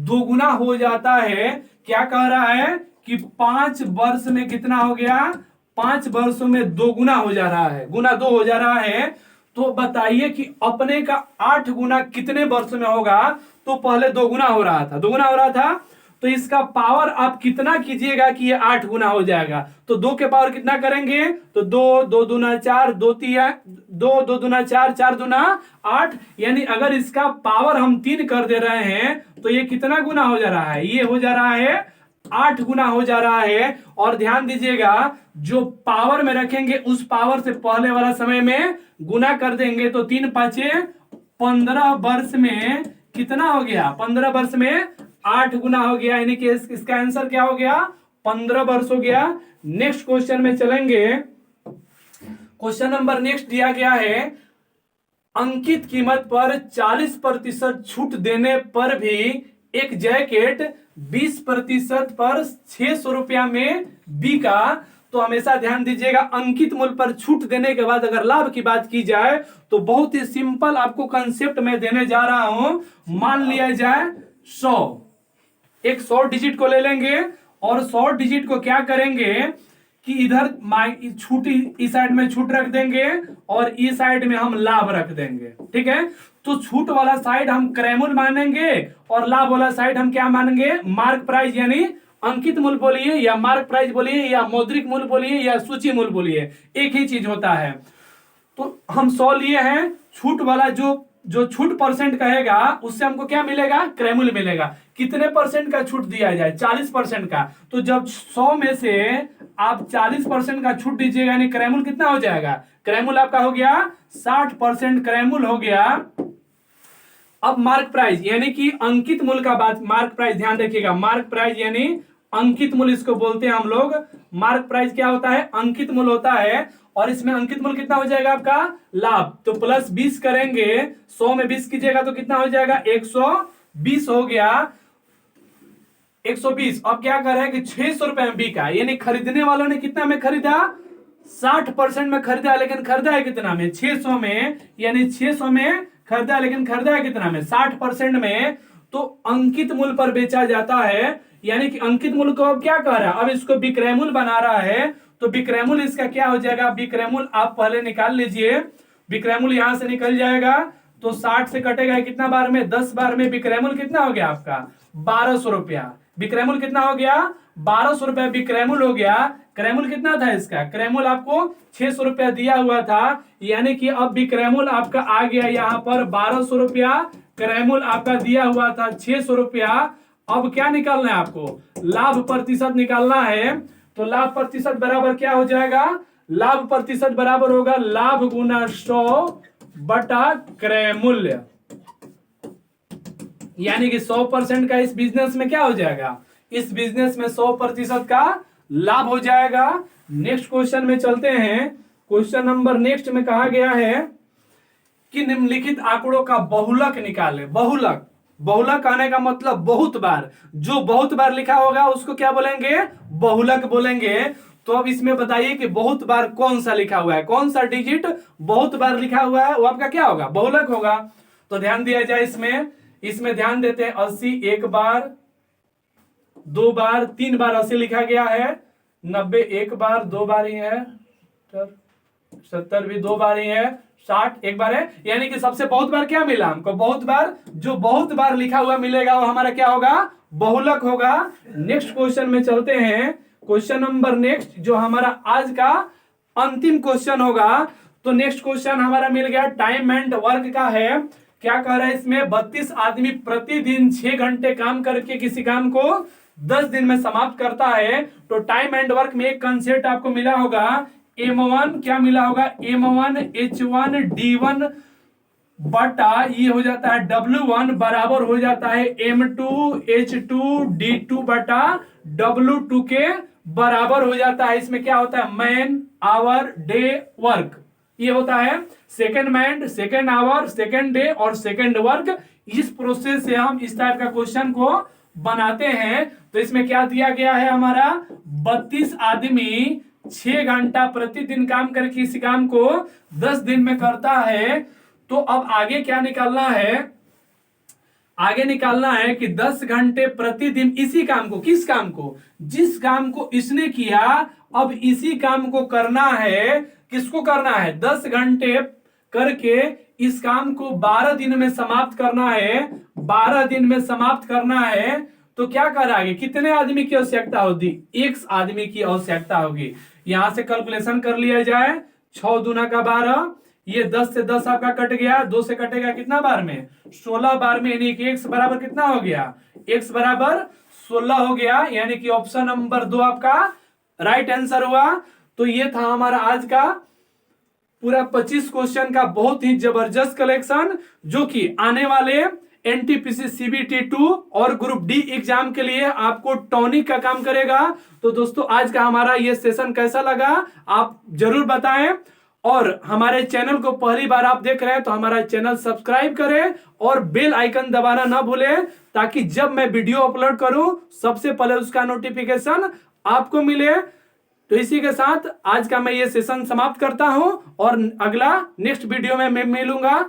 दोगुना हो जाता है। क्या कह रहा है कि 5 वर्ष में कितना हो गया? 5 वर्षों में दोगुना हो जा रहा है, गुना 2 हो जा रहा है। तो बताइए कि अपने का 8 गुना कितने वर्ष में होगा? तो पहले दोगुना हो रहा था, तो इसका पावर आप कितना कीजिएगा कि ये 8 गुना हो जाएगा? तो 2 के पावर कितना करेंगे? तो 2 2 दूना 4, 2 2 दूना 4, 4 दूना 8। यानी अगर इसका पावर हम 3 कर दे रहे हैं तो ये कितना गुना हो जा रहा है? ये हो जा रहा है 8 गुना हो जा रहा है। और ध्यान दीजिएगा, जो पावर में रखेंगे उस पावर से पहले वाला समय में गुना कर देंगे तो 3 5 15 वर्ष में कितना हो गया? 15 वर्ष में 8 गुना हो गया। यानी कि इसका आंसर क्या हो गया? 15 वर्ष हो गया। नेक्स्ट क्वेश्चन में चलेंगे। क्वेश्चन नंबर नेक्स्ट दिया गया है, अंकित कीमत पर 40% छूट देने पर भी एक जैकेट 20% पर 600 रुपया में बिका। तो हमेशा ध्यान दीजिएगा, अंकित मूल्य पर छूट देने के बाद अगर लाभ की बात की जाए तो बहुत ही सिंपल आपको कंसेप्ट में देने जा रहा हूं। मान लिया जाए 100, एक 100 डिजिट को ले लेंगे और 100 डिजिट को क्या करेंगे कि इधर छूट इस साइड में छूट रख देंगे और इस साइड में हम लाभ रख देंगे। ठीक है, तो छूट वाला साइड हम क्रयमूल्य मानेंगे और लाभ वाला साइड हम क्या मानेंगे? मार्क प्राइस, यानी अंकित मूल्य बोलिए या मार्क प्राइस बोलिए या मौद्रिक मूल्य बोलिए या सूची मूल्य बोलिए, एक ही चीज होता है। तो हम 100 लिए हैं, छूट वाला जो छूट परसेंट कहेगा उससे हमको क्या मिलेगा? क्रयमूल्य मिलेगा। कितने परसेंट का छूट दिया जाए? 40% का। तो जब 100 में से आप 40% का छूट दीजिएगा यानी क्रयमूल्य कितना हो जाएगा? क्रयमूल्य आपका हो गया 60% क्रयमूल्य हो गया। अब मार्क प्राइस यानी कि अंकित मूल्य का बात, मार्क प्राइस ध्यान रखिएगा, मार्क प्राइस यानी अंकित मूल्य इसको बोलते हैं हम लोग। मार्क प्राइस क्या होता है? अंकित मूल्य होता है। और इसमें अंकित मूल्य कितना हो जाएगा आपका? लाभ। तो प्लस 20 करेंगे, 100 में 20 कीजिएगा तो कितना हो जाएगा? 120 हो गया, 120। अब क्या कर रहे हैं कि 600 रुपए में बिका, यानी खरीदने वालों ने कितना में खरीदा? 60% में खरीदा, लेकिन खरीदा है कितना में? 600 में, यानी 600 में खरीदा, लेकिन खरीदा है कितना में? 60% में। तो अंकित मूल्य पर बेचा जाता है, यानी कि अंकित मूल्य को अब क्या कर रहा है? अब इसको विक्रय मूल्य बना रहा है। तो विक्रय मूल्य इसका क्या हो जाएगा? विक्रय मूल्य आप पहले निकाल लीजिए। विक्रय मूल्य यहां से निकल जाएगा, तो 60 से कटेगा कितना बार में? 10 बार में। विक्रय मूल्य कितना हो गया आपका? 1200 रुपया। विक्रय मूल्य कितना हो गया? 1200 रुपया विक्रय मूल्य हो गया। क्रय मूल्य कितना था इसका? क्रय मूल्य आपको 600 रुपया दिया हुआ था, यानी कि अब विक्रय मूल्य आपका आ गया यहाँ पर 1200 रुपया। क्रय मूल्य आपका दिया हुआ था 600 रुपया। अब क्या निकालना है आपको? लाभ प्रतिशत निकालना है। तो लाभ प्रतिशत बराबर क्या हो जाएगा? लाभ प्रतिशत बराबर होगा लाभ गुना 100 बटा क्रय मूल्य, यानी कि 100% का इस बिजनेस में क्या हो जाएगा? इस बिजनेस में 100% का लाभ हो जाएगा। नेक्स्ट क्वेश्चन में चलते हैं। क्वेश्चन नंबर नेक्स्ट में कहा गया है कि निम्नलिखित आंकड़ों का बहुलक निकालें। बहुलक, बहुलक आने का मतलब बहुत बार, जो बहुत बार लिखा होगा उसको क्या बोलेंगे? बहुलक बोलेंगे। तो अब इसमें बताइए कि बहुत बार कौन सा लिखा हुआ है, कौन सा डिजिट बहुत बार लिखा हुआ है, वो आपका क्या होगा? बहुलक होगा। तो ध्यान दिया जाए इसमें ध्यान देते हैं। 80 एक बार, 2 बार, 3 बार 80 लिखा गया है। 90 एक बार, 2 बार ही है। 70 भी 2 बार ही है। 60 एक बार है, यानी कि सबसे बहुत बार क्या मिला हमको? बहुत बार। जो बहुत बार लिखा हुआ मिलेगा वो हमारा क्या होगा? बहुलक होगा। नेक्स्ट क्वेश्चन में चलते हैं। क्वेश्चन नंबर नेक्स्ट जो हमारा आज का अंतिम क्वेश्चन होगा। तो नेक्स्ट क्वेश्चन हमारा मिल गया टाइम एंड वर्क का है। क्या कह रहा है इसमें? 32 आदमी प्रतिदिन 6 घंटे काम करके किसी काम को 10 दिन में समाप्त करता है। तो टाइम एंड वर्क में एक कंसेप्ट आपको मिला होगा, M1 क्या मिला होगा? M1 H1 D1 बटा ये हो जाता है W1 बराबर हो जाता है M2 H2 D2 बटा W2 के बराबर हो जाता है। इसमें क्या होता है? मैन आवर डे वर्क, ये होता है second man, second hour, second day और सेकेंड वर्क। इस प्रोसेस से हम इस टाइप का क्वेश्चन को बनाते हैं। तो इसमें क्या दिया गया है हमारा? 32 आदमी 6 घंटा प्रतिदिन काम करके इस काम को 10 दिन में करता है। तो अब आगे क्या निकालना है? आगे निकालना है कि 10 घंटे प्रतिदिन इसी काम को, किस काम को? जिस काम को इसने किया, अब इसी काम को करना है। किसको करना है? 10 घंटे करके इस काम को 12 दिन में समाप्त करना है। 12 दिन में समाप्त करना है। तो क्या कराएंगे? कितने आदमी की आवश्यकता होगी? 1 आदमी की आवश्यकता होगी। यहां से कैलकुलेशन कर लिया जाए। 6 दूना का 12, ये 10 से 10 आपका कट गया, 2 से कटेगा कितना बार में? 16 बार में, यानी कि x बराबर कितना हो गया? x बराबर 16 हो गया, यानी कि ऑप्शन नंबर 2 आपका राइट आंसर हुआ। तो ये था हमारा आज का पूरा 25 क्वेश्चन का बहुत ही जबरदस्त कलेक्शन, जो कि आने वाले एनटीपीसी सीबीटी 2 और ग्रुप डी एग्जाम के लिए आपको टॉनिक का काम करेगा। तो दोस्तों आज का हमारा ये सेशन कैसा लगा आप जरूर बताएं, और हमारे चैनल को पहली बार आप देख रहे हैं तो हमारा चैनल सब्सक्राइब करें और बेल आइकन दबाना ना भूलें, ताकि जब मैं वीडियो अपलोड करूं सबसे पहले उसका नोटिफिकेशन आपको मिले। तो इसी के साथ आज का मैं ये सेशन समाप्त करता हूं और अगला नेक्स्ट वीडियो में मैं मिलूंगा।